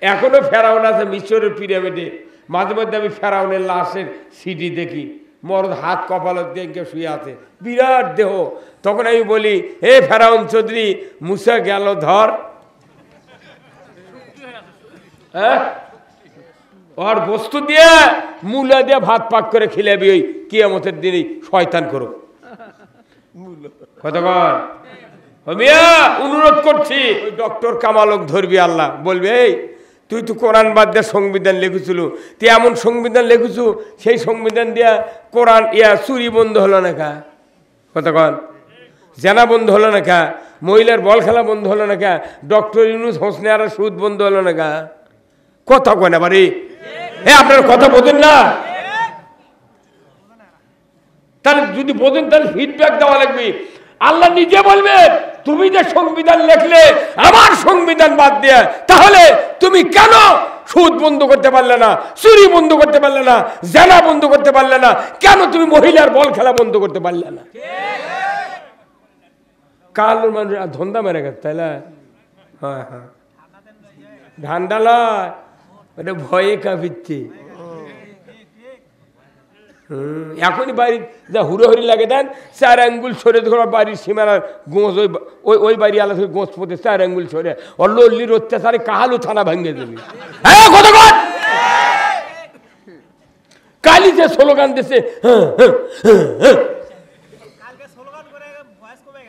এখনো ফেরাউন আছে মিশরের পিরামিডে। মাঝে মধ্যে আমি ফেরাউনের লাশের সিডি দেখি, মরদ হাত কপালত দিয়ে শুয়ে আছে, বিরাট দেহ। তখন আমি বলি, হে ফেরাউন চৌধুরী, মুসা গেল ধর। হ্যাঁ, ওর বস্তু দিয়ে মূলা দিয়ে ভাত পাক করে খিলাবি ওই কিয়ামতের দিনই শয়তান করো। কতক্ষণ মিয়া অনুরোধ করছি, ওই ডক্টর কামালক ধরবি, আল্লাহ বলবে, এই তুই তো কোরআন বাদ দিয়ে সংবিধান লিখেছিল, তুই এমন সংবিধান লিখেছু, সেই সংবিধান দিয়া কোরআন চুরি বন্ধ হলো না কা? কতক্ষণ জেনা বন্ধ হলো না কা? মহিলার বল খেলা বন্ধ হলো না কা? ডক্টর ইউনুস হোসনে আর সুদ বন্ধ হলো না কা? কথা কয় না বাড়ি, আপনার কথা বোঝেন না? তাহলে যদি বোঝেন তাহলে ফিডব্যাক দেওয়া লাগবে। আল্লাহ নিজে বলবেন, তুমি যে সংবিধান লিখলে আমার সংবিধান বাদ দিয়ে, তাহলে তুমি কেন সুদ বন্ধ করতে পারলে না, চুরি বন্ধ করতে পারলে না, জেনা বন্ধ করতে পারলে না, কেন তুমি মহিলার বল খেলা বন্ধ করতে পারলে না? কাল মানুষ ধন্দা মেরে গেছে, তাই না? হ্যাঁ হ্যাঁ, ধান্দালা ওটা ভয়ে কাঁপিচ্ছে। এখনই বাড়ি যা হুড়োহুড়ি লাগে দেন, 4 আঙ্গুল সরে ধরো বাড়ির সীমানার গোঁজ, ওই বাড়ি আলাদা গোঁজ পথে 4 আঙ্গুল সরে, ওর লল্লির অত্যাচারে কাহালু থানা ভাঙিয়ে দেবে। কালিতে স্লোগান দিচ্ছে,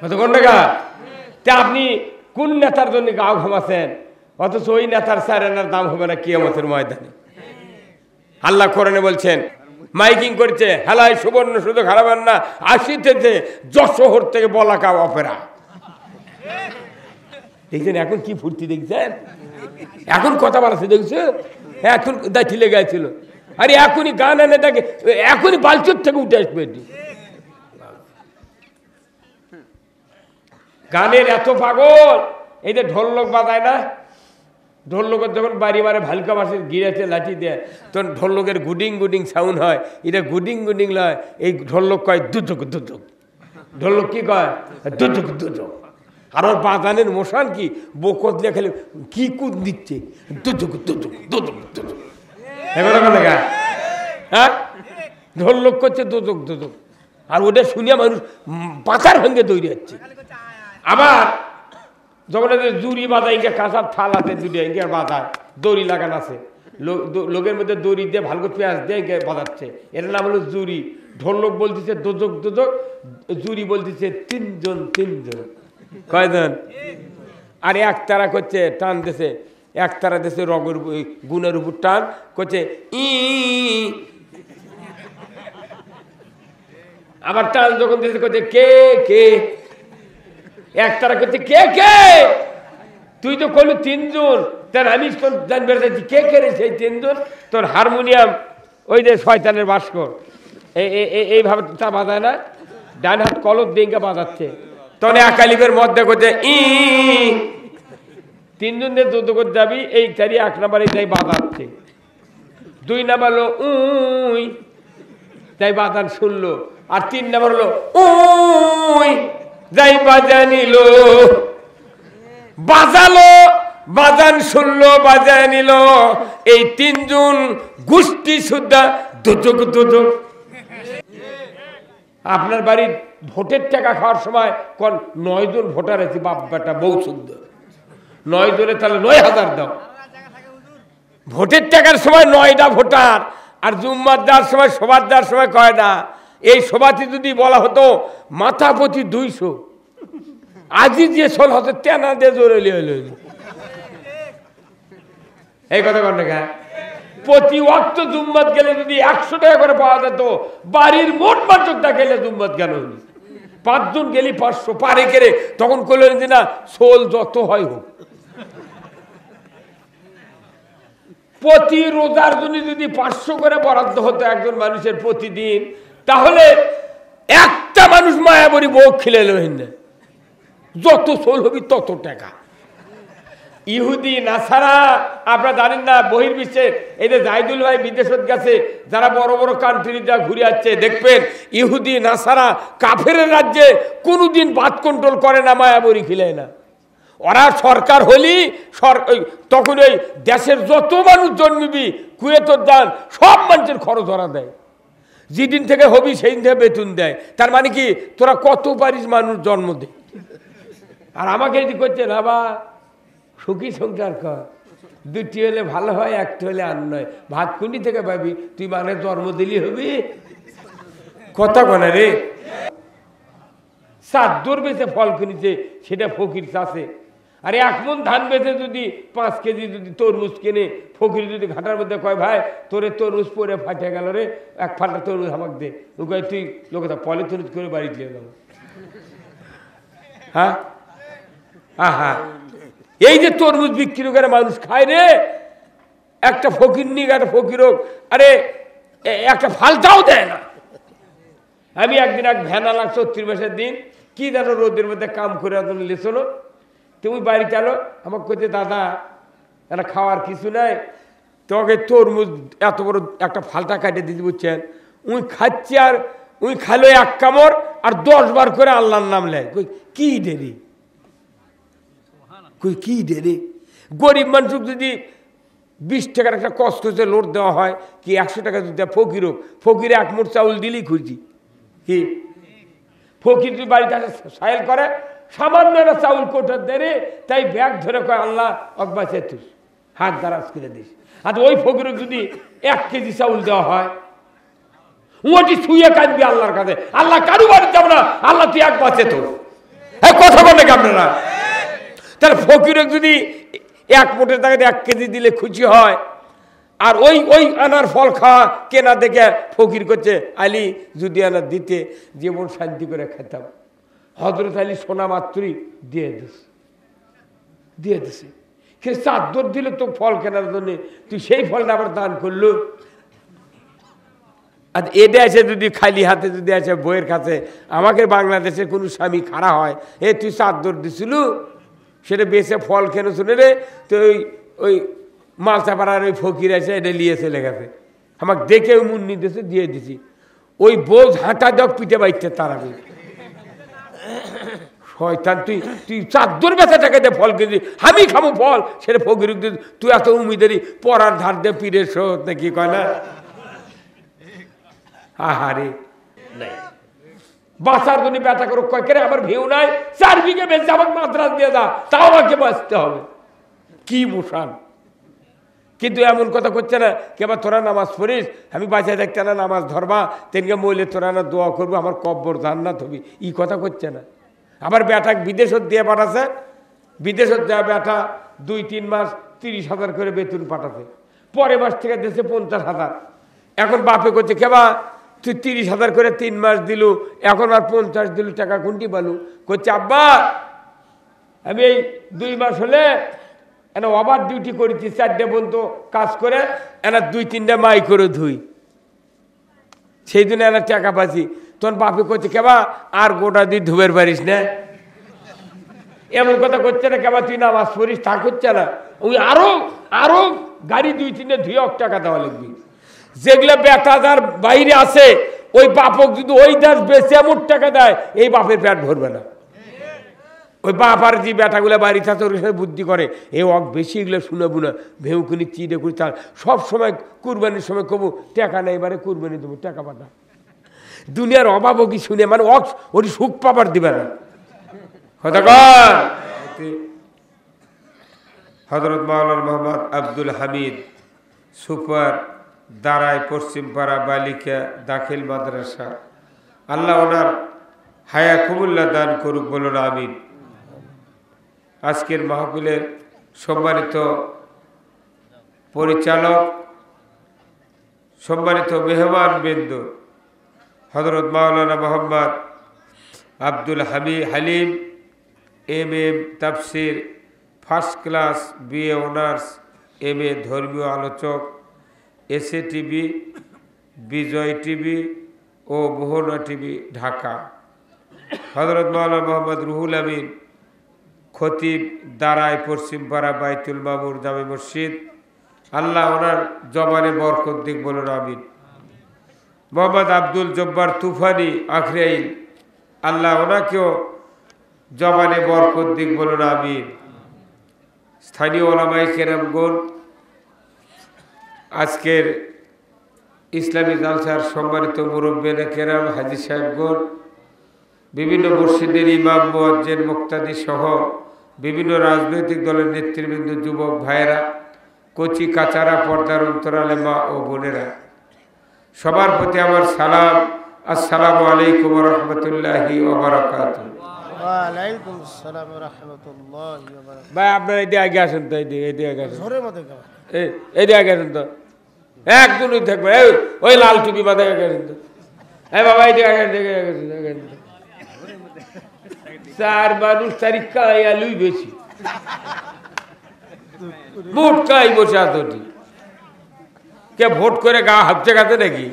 কতক্ষণ টাকা? আপনি কোন নেতার জন্য গাও ঘামাচ্ছেন, অথচ ওই নেতার 4 আনার দাম হবে না কিয়ামতের ময়দানে। আল্লাহ কোরআনে বলছেন, মাইকিং করছে, হেলায় সুবর্ণ সুযোগ হারাবেন না, আসিতেছে যশোহর থেকে বলাকা অপেরা। দেখছেন এখন কি ফুর্তি, দেখছেন এখন কথা বলাছে, দেখছো এখন দাঁড়ি লেগে গেছিল, আরে এখনই গান এনে দেখে, এখনই বালচুর থেকে উঠে আসবে। গানের এত পাগল, এই যে ঢোলক বাজায় না, ঢোলকের যখন বাড়ি মারে ভালকা মাসের গিরাতে লাঠি দেয়, তখন ঢোলকের গুডিং গুডিং সাউন্ড হয়। এটা গুডিং গুডিং লয়, এই ঢোলক কয় দুধক দুধক। ঢোলক কি কয়? দুধক দুধক। আর ওর বাজানের মশান কি বকত দিয়ে খেলে কি কুদ দিচ্ছে, দুধক দুধক দুধক দুধক। হ্যাঁ, ঢোলক করছে দুধক দুধক, আর ওটা শুনিয়া মানুষ পাতার ভেঙে তৈরি হচ্ছে। আবার যখন জুড়ি বাঁধা ইঙ্গে কাঁচার থাল আছে, দুটো ইঙ্গে বাঁধা দড়ি লাগান আছে, লোকের মধ্যে দড়ি দিয়ে ভালো পেঁয়াজ দিয়ে ইঙ্গে বাঁধাচ্ছে, এটার নাম হলো জুড়ি। ঢোলক বলতেছে দোজক দোজক, জুড়ি বলতেছে 3 জন 3 জন। কয়জন? আর একতারা করছে টান দিছে, একতারা দিছে রগের গুণের উপর টান করছে ই, আবার টান যখন দিছে করছে কে কে, একতারা করছে কে কে, তুই তো কইলি 3 জন, তার আমি জানবে কে কে রে সেই 3 জন? তোর হারমোনিয়াম ওই যে শয়তানের ভাস্কর এইভাবে তা বাজায় না, ডান হাত কলক দিয়ে বাজাচ্ছে, তখন একালিপের মধ্যে করছে ই, 3 জন দিয়ে যুদ্ধ করতে যাবি, এই 1 নাম্বার এই তাই বাজাচ্ছে, 2 নাম্বার হলো উই, তাই বাজান শুনলো, আর 3 নাম্বার হলো উই, যাই বাজা নিল, বাজালো, বাজান শুনলো, বাজায় নিল, এই 3 জন গোষ্ঠী সুদ্ধা দুজক দুজক। আপনার বাড়ির ভোটের টাকা খাওয়ার সময় কোন 9 জন ভোটার আছে, বাপ বেটা বউ শুদ্ধ 9 জনে, তাহলে 9000 দাও। ভোটের টাকার সময় 9টা ভোটার, আর জুম্মার দেওয়ার সময় সবার দেওয়ার সময় কয়টা? এই সভাতে যদি বলা হতো মাথা প্রতি 200, আজি যে সোল হতো তেনা দিয়ে জোরে হইল। এই কথা কন না, প্রতি ওয়াক্ত জুম্মাত গেলে যদি 100 টাকা করে পাওয়া যেত, বাড়ির মোট বাচ্চা গেলে জুম্মাত কেন হইল? 5 জন গেলি 500 পারে কেড়ে, তখন করলেন যে না সোল যত হয় হোক। প্রতি রোজার জন্য যদি 500 করে বরাদ্দ হতো একজন মানুষের প্রতিদিন, তাহলে একটা মানুষ মায়াবরী বউ খিলে লইন না, যত সোল হবি তত টাকা। ইহুদি নাসারা আপনারা জানেন না, বহির্বিশ্বের এই যে জাহিদুল ভাই বিদেশত গেছে, যারা বড় বড় কান্ট্রি যা ঘুরে যাচ্ছে, দেখবেন ইহুদি নাসারা কাফের রাজ্যে কোনোদিন বাত কন্ট্রোল করে না, মায়াবরী খিলে না। ওরা সরকার হলি তখন ওই দেশের যত মানুষ জন্মিবি কুয়েতর দান সব মানুষের খরচ ওরা দেয়, যেদিন থেকে হবি সেই দিন থেকে বেতন দেয়। তার মানে কি তোরা কত পারিস মানুষ জন্ম দে। আর আমাকে যদি করছে না বা সুখী সংসার কর, দুটি হলে ভালো হয়, একটা হলে আর নয়, ভাত কুন্ডি থেকে পাবি, তুই মানে জন্ম দিলি হবি কথা বলে রে। চাদর বেচে ফল কিনেছে সেটা ফকির চাষে, আর 1 মণ ধান বেচে যদি 5 কেজি যদি তরমুজ কিনে, ফকির যদি ঘাটার মধ্যে কয় ভাই তোরে তরমুজ পরে ফাটে গেল রে, 1 ফাটা তরমুজ আমাকে দে, ও কয় তুই লোকটা পলে তরমুজ করে বাড়ি দিয়ে যাবো। হ্যাঁ হ্যাঁ, এই যে তরমুজ বিক্রি করে মানুষ খায় রে, একটা ফকির নিক একটা ফকির হোক, আরে একটা ফালতাও দেয় না। আমি একদিন এক ভ্যানা লাগ 34 মাসের দিন কি জানো রোদের মধ্যে কাম করে লেছলো, তুমি বাড়ি চালো, আমাকে কইতে দাদা এটা খাওয়ার কিছু নাই, তোমাকে তরমুজ এত বড় একটা ফালতা কাটে দিতে বুঝছেন, উই খাচ্ছি আর উই খালো 1 কামড় আর 10 বার করে আল্লাহর নাম লেয়। কই কি দেরি, কই কি দেরি, গরিব মানুষ যদি 20 টাকার একটা কষ্ট হচ্ছে লোড দেওয়া হয়, কি 100 টাকা যদি ফকির হোক, ফকিরে 1 মুঠ চাউল দিলেই খুঁজি কি, ফকির যদি বাড়িতে সাইল করে সামান্য একটা চাউল কোটার দেরে, তাই ব্যাগ ধরে কয় আল্লাহ অকবাসে তুই হাত দারাজ করে দিস। আর ওই ফকির যদি 1 কেজি চাউল দেওয়া হয়, ওটি ছুঁয়ে কাঁদবি আল্লাহর কাছে, আল্লাহ কারু বাড়ি যাব না, আল্লাহ তুই এক বাঁচে তো। হ্যাঁ কথা বলে কি আপনারা? তাহলে ফকিরে যদি 1 মুঠের জায়গায় 1 কেজি দিলে খুশি হয়, আর ওই আনার ফল খাওয়া কেনা দেখে ফকির করছে আলী যদি আনার দিতে জীবন শান্তি করে খেতাম। হযরত আলী শোনা মাত্রই দিয়ে দিছে, সে চাদর দিল তো ফল কেনার জন্য, তুই সেই ফলটা আবার দান করলো। আর এটা এসে যদি খালি হাতে যদি আসে বইয়ের কাছে, আমাকে বাংলাদেশে কোনো স্বামী খাড়া হয়, এ তুই চাদর দিছিল সেটা বেছে ফল কেন শুনে রে, তো ওই মালসাপাড়ার ওই ফকির আছে এটা নিয়ে চলে গেছে, আমাকে দেখে মুন্নি দিয়েছে দিয়ে দিছি, ওই বোঝ হাঁটা দেখ পিঠে বাইতে তার আমি শয়তান, তুই চাদর বেচা টাকা দিয়ে ফল কিনছি, আমি খাবো ফল, সেটা ফকির তুই এত উমিদেরই পড়ার ধার দিয়ে পিড়ে শোধ নাকি কয় না। আহারে নাই বাঁচার জন্য ব্যথা করো, কয় করে আমার ভিউ নাই, 4 বিঘে বেঁচে আমাকে মাদ্রাস দিয়ে দা, তাও আমাকে বাঁচতে হবে, কি মোশান। কিন্তু এমন কথা করছে না কেবা তোরা নামাজ পড়িস, আমি বাঁচায় দেখতে না নামাজ ধরবা, তেনকে মইলে তোরা না দোয়া করবো আমার কব্বর জান্নাত হবি, ই কথা করছে না। আবার বেটা বিদেশত দিয়ে পাঠাছে, বিদেশত দেওয়া বেটা 2-3 মাস 30,000 করে বেতন পাঠাছে, পরের মাস থেকে দিয়েছে 50,000। এখন বাপে করছে কেবা তুই 30,000 করে 3 মাস দিল, এখন আর 50 দিল, টাকা কোনটি পালু? করছে আব্বা আমি এই 2 মাস হলে এনা ওভার ডিউটি করেছি, 4টে পর্যন্ত কাজ করে এনা 2-3টা মাই করে ধুই, সেই জন্য এনা টাকা পাচ্ছি। তখন বাপে করছে কেবা আর গোটা দিয়ে ধুবের পারিস না, এমন কথা করছে না কেবা তুই নামাজ পড়িস, তা করছে না, ওই আরো গাড়ি 2-3টে ধুয়ে টাকা দেওয়া লাগবি। যেগুলো বেটা যার বাইরে আছে ওই বাপক যদি ওই দেশ বেশি এমন টাকা দেয়, এই বাপের পেট ভরবে না। ওই বাপ আর যে বেটাগুলো বাড়িতে আছে ওর সাথে বুদ্ধি করে, এ অক বেশি এগুলো শুনাবো না, ভেউকুনি চিড়ে করি, তার সব সময় কুরবানির সময় কবু টাকা নেই, এবারে কুরবানি দেবো টাকা পাঠা, দুনিয়ার অভাবও কি শুনে মানে ওর সুখ পাবার দিবে না। হযরত মাওলানা মোহাম্মদ আব্দুল হামিদ সুপার দাঁড়ায় পশ্চিমপাড়া বালিকা দাখিল মাদ্রাসা, আল্লাহ ওনার হায়া কুমুল্লা দান করুক, বলুন আমিন। আজকের মাহফিলের সম্মানিত পরিচালক, সম্মানিত মেহমান বৃন্দ, হযরত মাওলানা মোহাম্মদ আব্দুল হালিম MM তাফসির, first class BA honours, MA ধর্মীয় আলোচক, SA TV, বিজয় TV ও মোহনা TV ঢাকা। হযরত মাওলানা মোহাম্মদ রুহুল আমিন খতিব দাঁড়ায় পশ্চিমপাড়া বাইতুল মামুর জামে মসজিদ, আল্লাহ ওনার জবানে বরকত দিক, বলুন আমিন। মোহাম্মদ আব্দুল জব্বার তুফানি আখরাইল, আল্লাহ ওনাকেও জবানে বরকত দিক, বলুন আমিন। স্থানীয় ওলামায়ে কেরামগণ, আজকের ইসলামী জালসার সম্মানিত মুরব্বিয়ানে কেরাম, হাজী সাহেবগণ, বিভিন্ন মসজিদের ইমাম, মুয়াজ্জিন, মুক্তাদি সহ বিভিন্ন রাজনৈতিক দলের নেতৃবৃন্দ, যুবক ভাইয়েরা, কচি কাচারা, পর্দার অন্তরালে মা ও বোনেরা, সবার প্রতি আমার সালাম। আসসালামু আলাইকুম ওয়া রাহমাতুল্লাহি ওয়া বারাকাতুহু। ওয়া আলাইকুম আসসালাম ওয়া রাহমাতুল্লাহি ওয়া বারাকাতুহু। ভাই আপনারা এদিকে আগে আসেন তো, এদিকে আগে আসেন, জোরে মত গাও, এদিকে আগে আসেন তো, একজনই থাকবে, ওই লাল টুপি মাথায় আগে আসেন তো, বাবা এদিকে আগে আসেন, চার মানুষ তারিখ কাইয়া লুই বেশি ভোট কাই বসে আছি, কে ভোট করে গা হাঁপছে গাছে নাকি?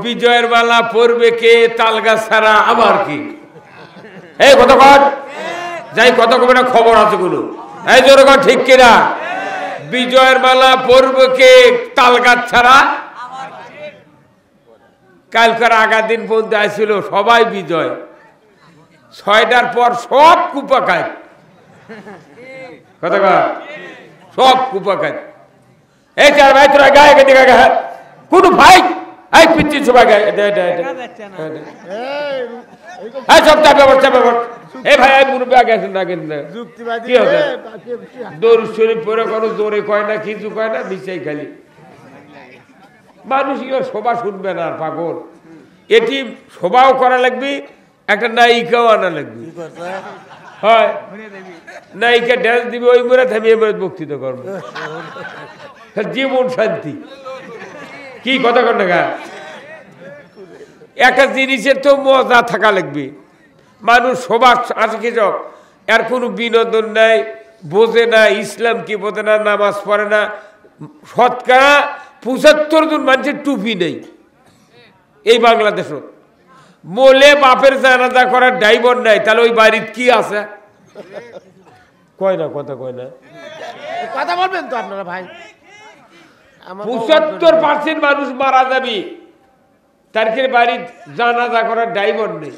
বিজয়ের মালা পড়বে কে তালগাছ ছাড়া আবার কি? এই কত কর যাই, কত কবে না খবর আছে কোনো, এই জোর কর ঠিক কিনা? বিজয়ের মালা পড়বে কে তালগাছ ছাড়া? কালকার আগা দিন পর্যন্ত আসছিল সবাই বিজয়, 6টার পর সব কুপা খায়, কত কর সব কুপা খায়। এই চার ভাই তোরা গায়ে গে দেখা গা কোন ভাই, এই পিচ্ছি সবাই গায়ে সব চাপে পড়, চাপে পড়। এই ভাই মুরব্বী আগে আসেন না, কিন্তু কি হবে দরুদ শরীফ পড়ে কোনো জোরে কয় না, কিছু কয় না, মিশাই খালি মানুষ এগুলো শোভা শুনবে না। আর পাগল এটি শোভাও করা লাগবে, একটা নায়িকাও আনা লাগবে, হয় নায়িকা ড্যান্স দিবে, ওই মরে থামিয়ে বক্তৃতা করবে, জীবন শান্তি কি কথা কর না। একটা জিনিসের তো মজা থাকা লাগবে, মানুষ সবার আছে কি যাও, এর কোনো বিনোদন নাই, বোঝে না ইসলাম কি, বোঝে না, নামাজ পড়ে না। শতকরা ৭৫ জন মানুষের টুপি নেই এই বাংলাদেশত, মোলে বাপের জানাজা করার ড্রাইভার নাই, তাহলে ওই বাড়ির কি আছে? কয় না কথা, কয় না কথা বলবেন তো আপনারা ভাই। ৭৫% মানুষ মারা যাবে, তার বাড়ির জানাজা করার ড্রাইভার নেই।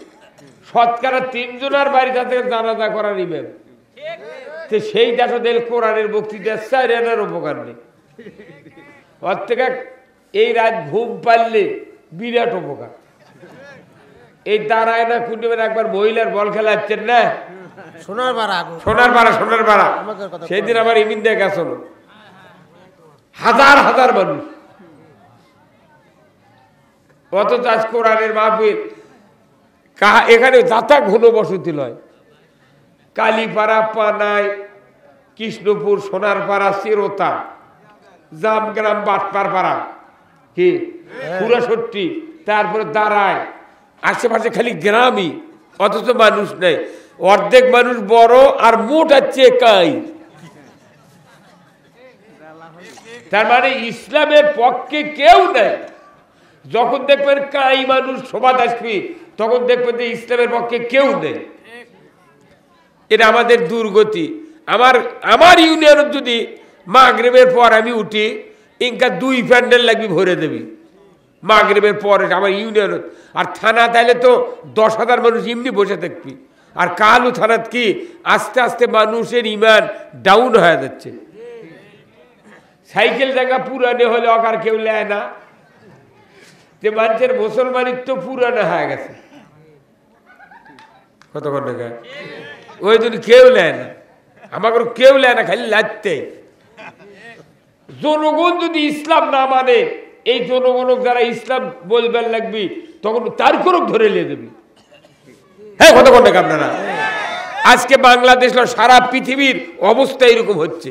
শতকরা ৩ জনের বাড়ি তাতে জানাজা করার ইমাম, তো সেই দেখো দেখ কোরআনের বক্তৃতা ৪ আনার উপকার নেই। ওর থেকে এই রাত ঘুম পারলে বিরাট উপকার। এই দাঁড়ায় না কুন্ডিমের একবার মহিলার বল খেলাচ্ছেন না, সোনার পাড়া, সোনার পাড়া, সোনার পাড়া, সেই দিন আমার ইমিন দেখ আসলো হাজার হাজার মানুষ, অথচ আজ কোরআনের মাহফিল এখানে যাতা ঘন বসতি লয়, কালীপাড়া, পানাই, কৃষ্ণপুর, সোনারপাড়া, চিরতা, জামগ্রাম, বাটপার পাড়া, কি পুরাসট্টি, তারপরে দাঁড়ায়, আশেপাশে খালি গ্রামই, অথচ মানুষ নেই। অর্ধেক মানুষ বড় আর মোট হচ্ছে কাই। তার মানে ইসলামের পক্ষে কেউ নেই। যখন দেখবেন কাই মানুষ সভা আসবে, তখন দেখবেন যে ইসলামের পক্ষে কেউ নেই। এটা আমাদের দুর্গতি। আমার ইউনিয়ন যদি মাগরিবের পর আমি উঠি, ইনকা 2 প্যান্ডেল লাগবে ভরে দেবি মাগরিবের পরে আমার ইউনিয়ন। আর থানা তাইলে তো 10,000 মানুষ এমনি বসে থাকবি। আর কালু থানাত কি আস্তে আস্তে মানুষের ইমান ডাউন হয়ে যাচ্ছে। সাইকেল জায়গা পুরানে হলে অকার কেউ নেয় না, যে মানুষের মুসলমানির তো পুরানো হয়ে গেছে, কতক্ষণ টাকা ওই জন্য কেউ নেয় না, আমাকে কেউ নেয় না, খালি লাগতে। জনগণ যদি ইসলাম না মানে, এই জনগণ যারা ইসলাম বলবেন লাগবি, তখন তার করক ধরে নিয়ে দেবি। হ্যাঁ কতক্ষণ টাকা আপনারা আজকে বাংলাদেশ সারা পৃথিবীর অবস্থা এরকম হচ্ছে।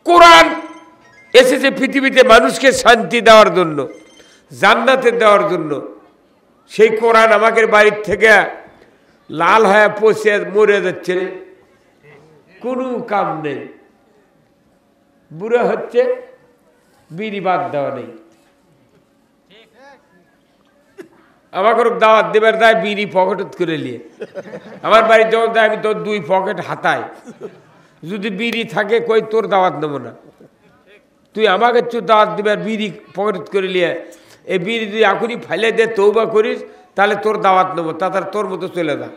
কোরআন এসেছে পৃথিবীতে মানুষকে শান্তি দেওয়ার জন্য, জান্নাতে দেওয়ার জন্য। সেই কোরআন আমাদের বাড়ির থেকে লাল হয়ে পচে মরে যাচ্ছে, কোনো কাম নেই। বুড়ো হচ্ছে, বিড়ি বাদ দেওয়া নেই। আমাকে দাওয়াত দেবার দেয়, বিড়ি পকেট করে নিয়ে আমার বাড়ি যখন দেয়, আমি তোর 2 পকেট হাতাই, যদি বিড়ি থাকে কই তোর দাওয়াত নেবো না। তুই আমাকে দাওয়াত দিবার বিড়ি পকেট করে নিয়ে, এই বিড়ি তুই এখনই ফাইলে দে, তৌবা করিস, তাহলে তোর দাওয়াত নেবো, তাছাড়া তোর মতো চলে যা।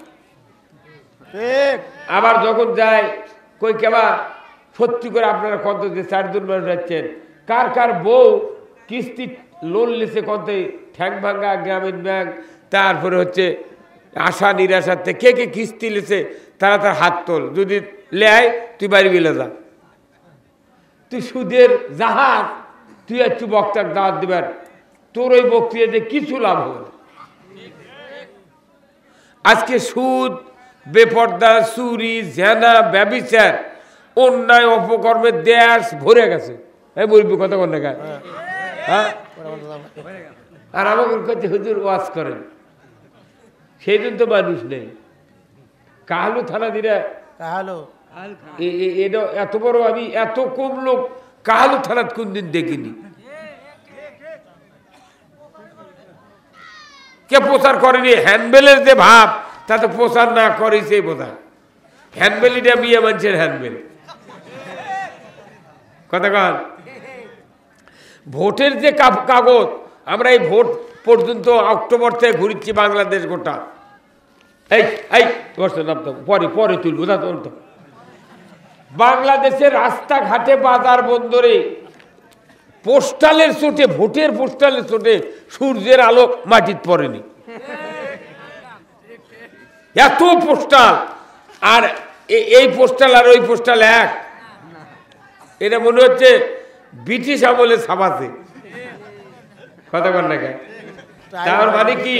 ঠিক। আবার যখন যায় কই কেবা সত্যি করে আপনারা কত যে 4 মানুষ যাচ্ছেন, কার কার বউ কিস্তি লোন লিছে কত, ঠ্যাং ভাঙ্গা, গ্রামীণ ব্যাংক, তারপরে হচ্ছে আশা নিরাশাতে কে কে কিস্তি লিছে, তারা তার হাত তোল, যদি লেয় তুই বাড়ি বিলে যা, তুই সুদের জাহাজ, তুই একটু বক্তার দাওয়াত দিবার, তোর ওই বক্তৃতাতে কিছু লাভ হবে না। আজকে সুদ, বেপর্দা, চুরি, জেনা, ব্যভিচার, অন্যায় অপকর্মের দেশ ভরে গেছে। এই বলবি কত কোন টাকা? হ্যাঁ, আর আমাকে কাছে হুজুর ওয়াজ করেন, সেই দিন তো মানুষ নেই। কাহালু থানা দিরা হ্যালো, এটা এত বড়, আমি এত কম লোক কাহালু থানাত কোনদিন দেখিনি। কে প্রচার করেনি? হ্যান্ডবেলের যে ভাব, তাতে প্রচার না করেছে বোঝা। হ্যান্ডবেল এটা বিয়ে মানুষের হ্যান্ডবেল। কথা কন, ভোটের যে কাগজ, আমরা এই ভোট পর্যন্ত অক্টোবর থেকে ঘুরছি বাংলাদেশ গোটা। এই এই পরে পরে তুলব না তো। বাংলাদেশের রাস্তাঘাটে, বাজার, বন্দরে পোস্টালের চোটে, ভোটের পোস্টালের চোটে সূর্যের আলো মাটিত পড়েনি, এত পোস্টাল। আর এই পোস্টাল আর ওই পোস্টাল এক, এটা মনে হচ্ছে ব্রিটিশ আমলে ছাপাছে। কথা বল না কেন? তার মানে কি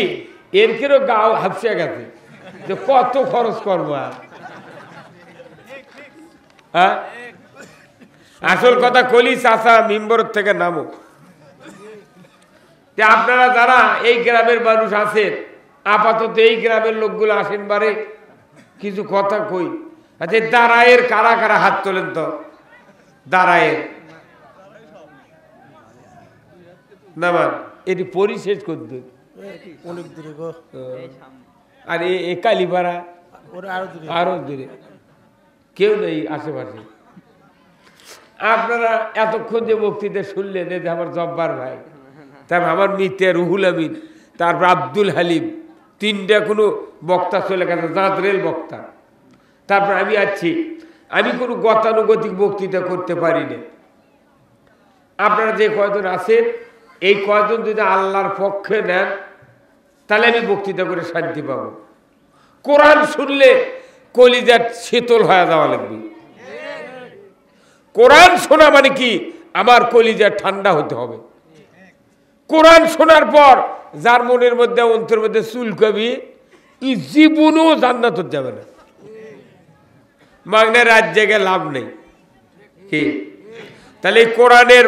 এর কেরও গাও হাফসে গেছে যে কত খরচ করবো আর। হ্যাঁ, আসল কথা কলি চাচা মিম্বর থেকে নামো। আপনারা যারা এই গ্রামের মানুষ আছেন, আপাতত এই গ্রামের লোকগুলো আসেন বারে, কিছু কথা কই। আচ্ছা, দাঁড়ায়ের কারা কারা হাত তোলেন তো? দাঁড়ায়ের না মান এটি পরিশেষ করতে অনেক দূরে গো। আর এ কালীপাড়া ওরা আরো দূরে, আরো দূরে, কেউ নেই আশেপাশে। আপনারা এতক্ষণ যে বক্তৃতা শুনলেন, এতে আমার জব্বার ভাই, তারপর আমার মিতে রুহুল আমিন, তারপর আব্দুল হালিম, 3টা কোনো বক্তা চলে গেছে, জাঁতরেল বক্তা। তারপর আমি আছি, আমি কোনো গতানুগতিক বক্তৃতা করতে পারি না। আপনারা যে কয়জন আছেন, এই কয়জন যদি আল্লাহর পক্ষে নেন, তাহলে আমি বক্তৃতা করে শান্তি পাবো। কোরআন শুনলে কলিজা শীতল হয়ে যাওয়া লাগবে। কোরআন শোনা মানে কি, আমার কলিজা ঠান্ডা হতে হবে। কোরআন শোনার পর যার মনের মধ্যে, অন্তরের মধ্যে চুলকাবি, ই জীবনও জান্নাত যাবে না। মাগনা রাত জেগে লাভ নেই কি? তাহলে কোরআনের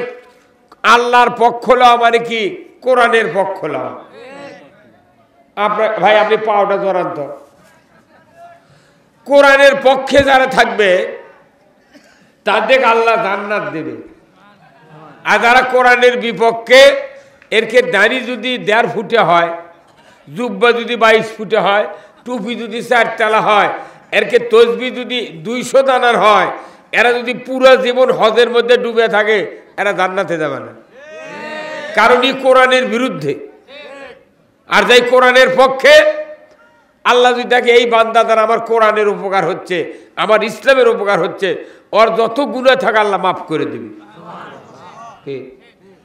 আল্লাহর পক্ষ লওয়া মানে কি? কোরআনের পক্ষ লওয়া। আপনার ভাই, আপনি পাওটা জড়ান তো। কোরআনের পক্ষে যারা থাকবে তাদের আল্লাহ জান্নাত দেবে। আর যারা কোরআনের বিপক্ষে, এরকে দাড়ি যদি 1.5 ফুটে হয়, জুব্বা যদি 22 ফুটে হয়, টুপি যদি 4 তালা হয়, এরকে তসবি যদি 200 দানার হয়, এরা যদি পুরো জীবন হজের মধ্যে ডুবে থাকে, এরা জান্নাতে যাবে না, কারণ এই কোরআনের বিরুদ্ধে। আর যাই কোরআনের পক্ষে, আল্লাহ যদি দেখে এই বান্দা দ্বারা আমার কোরআনের উপকার হচ্ছে, আমার ইসলামের উপকার হচ্ছে, ওর যত গুনাহ থাকে আল্লাহ মাফ করে দিবে।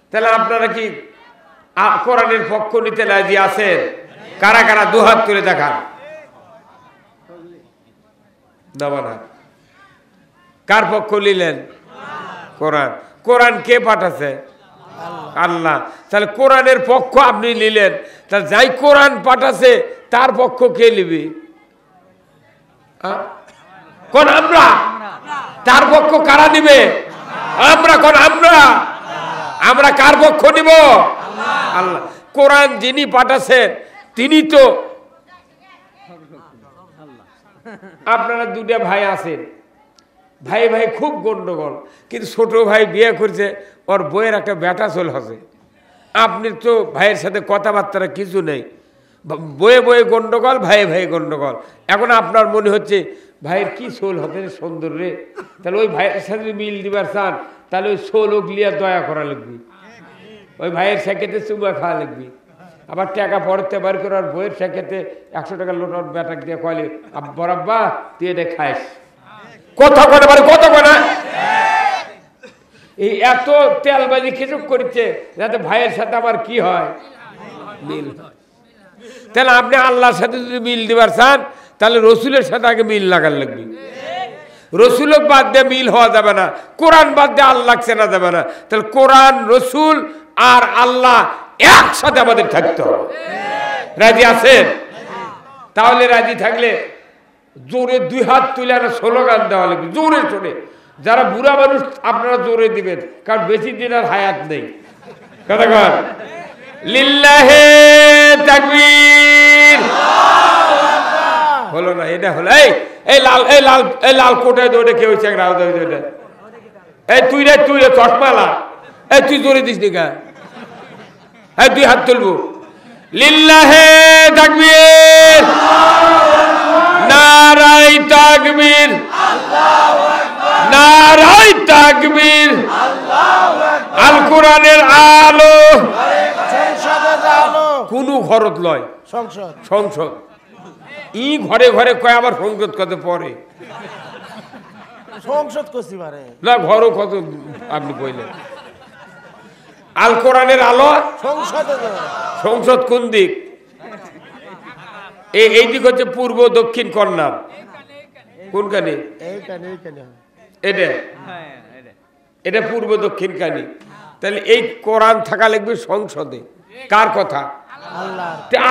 তাহলে আপনারা কি কোরআনের পক্ষ নিতে রাজি আছেন? কারা কারা দুহাত তুলে দেখান। না, কার পক্ষ নিলেন? কোরআন। কোরআন কে পাঠাছে? আল্লাহ। তাহলে কোরআনের পক্ষ আপনি নিলেন, তাহলে যাই কোরআন পাঠাছে তার পক্ষ কে নিবি? কোন আমরা? তার পক্ষ কারা নিবে? আমরা। কোন আমরা? আমরা কার পক্ষ নিব? আল্লাহ। কোরআন যিনি পাঠাছেন তিনি তো। আপনারা 2টা ভাই আছেন, ভাই ভাই খুব গন্ডগোল, কিন্তু ছোট ভাই বিয়ে করছে, ওর বইয়ের একটা বেটা চল আছে। আপনি তো ভাইয়ের সাথে কথাবার্তা কিছু নেই, বয়ে বয়ে গন্ডগোল, ভাই ভাই গন্ডগোল। এখন আপনার মনে হচ্ছে ভাইয়ের কি সোল হতে সুন্দর রে, তাহলে ওই ভাইয়ের সাথে মিল দিবার চান, তাহলে ওই সোল ওগলিয়া দয়া করা লাগবে, ওই ভাইয়ের সাথে চুমা খাওয়া লাগবে। আবার টাকা পড়তে বার করে আর বইয়ের সাক্ষেতে 100 টাকা লোটার ব্যাটাক দিয়ে কলে বরাব্বা তুই এটা খাইস কথা করে পারে কথা করে এই এত তেলবাজি কিছু করছে যাতে ভাইয়ের সাথে আবার কি হয় মিল হয়। তাহলে আপনি আল্লাহর সাথে যদি মিল দিবার চান তাহলে রসুলের সাথে আগে মিল লাগার লাগবে। রসুল বাদ দিয়ে মিল হওয়া যাবে না, কোরআন বাদ দিয়ে আল্লাহ চেনা যাবে না। তাহলে কোরআন রসুল আর আল্লাহ একসাথে আমাদের থাকতে হবে। রাজি আছেন? তাহলে রাজি থাকলে জোরে 2 হাত তুলে একটা স্লোগান দেওয়া লাগবে জোরে জোরে। যারা বুড়া মানুষ আপনারা জোরে দিবেন, কারণ বেশি দিন আর হায়াত নেই। কথা কর লিল্লাহে তাকবীর। হলো না, এটা হলো এই লাল কোটায় দৌড়ে কেউ চ্যাংরা এই তুই রে চশমালা এই তুই জোরে দিস নিকা এই 2 হাত তুলবো লিল্লাহে তাকবীর নারায়ে তাকবীর নারায়ে তাকবীর আল কোরআনের আলো কোনো খরচ লয় সংসদ ই ঘরে ঘরে কয় আবার সংসদ কত পরে সংসদ করছি পারে না ঘরও কত আপনি কইলেন আল কোরআনের আলো সংসদ কোন দিক? এই দিক হচ্ছে পূর্ব দক্ষিণ কর্নার। কোনখানে? এটা এটা পূর্ব দক্ষিণ কানি। তাহলে এই কোরআন থাকা লাগবে সংসদে। কার কথা?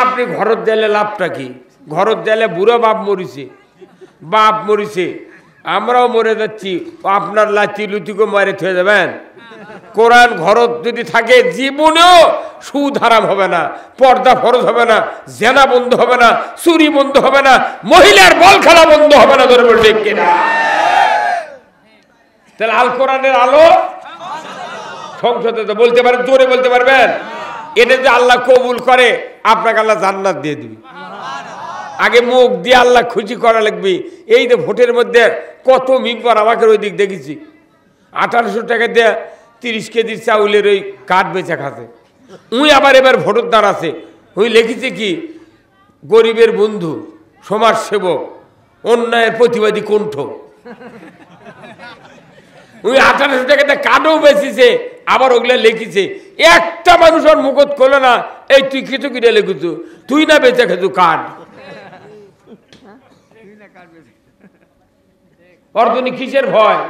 আপনি ঘরত দিলে লাভটা কি? ঘরত দিলে বুড়ো বাপ মরিছে আমরাও মরে যাচ্ছি, আপনার লাচি লুচিকে মারে থয়ে যাবেন। কোরআন ঘরত যদি থাকে জীবনেও সুদ হারাম হবে না, পর্দা ফরজ হবে না, জেনা বন্ধ হবে না, চুরি বন্ধ হবে না, মহিলার বল খেলা বন্ধ হবে না। ধরে বলবে কিনা? তাহলে আল কোরআনের আলো সংসদে তো বলতে পারেন, জোরে বলতে পারবেন। এটা যে আল্লাহ কবুল করে আপনাকে আল্লাহ জান্নাত দিয়ে দিবে। আগে মুখ দিয়ে আল্লাহ খুশি করা লাগবে। এই যে ভোটের মধ্যে কত মিম্বার আমাকে ওই দিক দেখেছি 1800 টাকা দিয়ে 30 কেজির চাউলের ওই কাঠ বেচা খাচ্ছে। আবার এবার ভোটের দ্বার আছে, লিখেছে কি গরিবের বন্ধু, সমাজ সেবক, অন্যায়ের প্রতিবাদী কণ্ঠ। 1800 টাকাতে কাঠও বেচেছে, আবার ওগুলা লিখেছে। একটা মানুষ আর মুখত করলো না, এই তুই কিছু কিনে লিখেছ, তুই না বেচা খেতু কাঠ। অর্ধনী কিসের ভয়?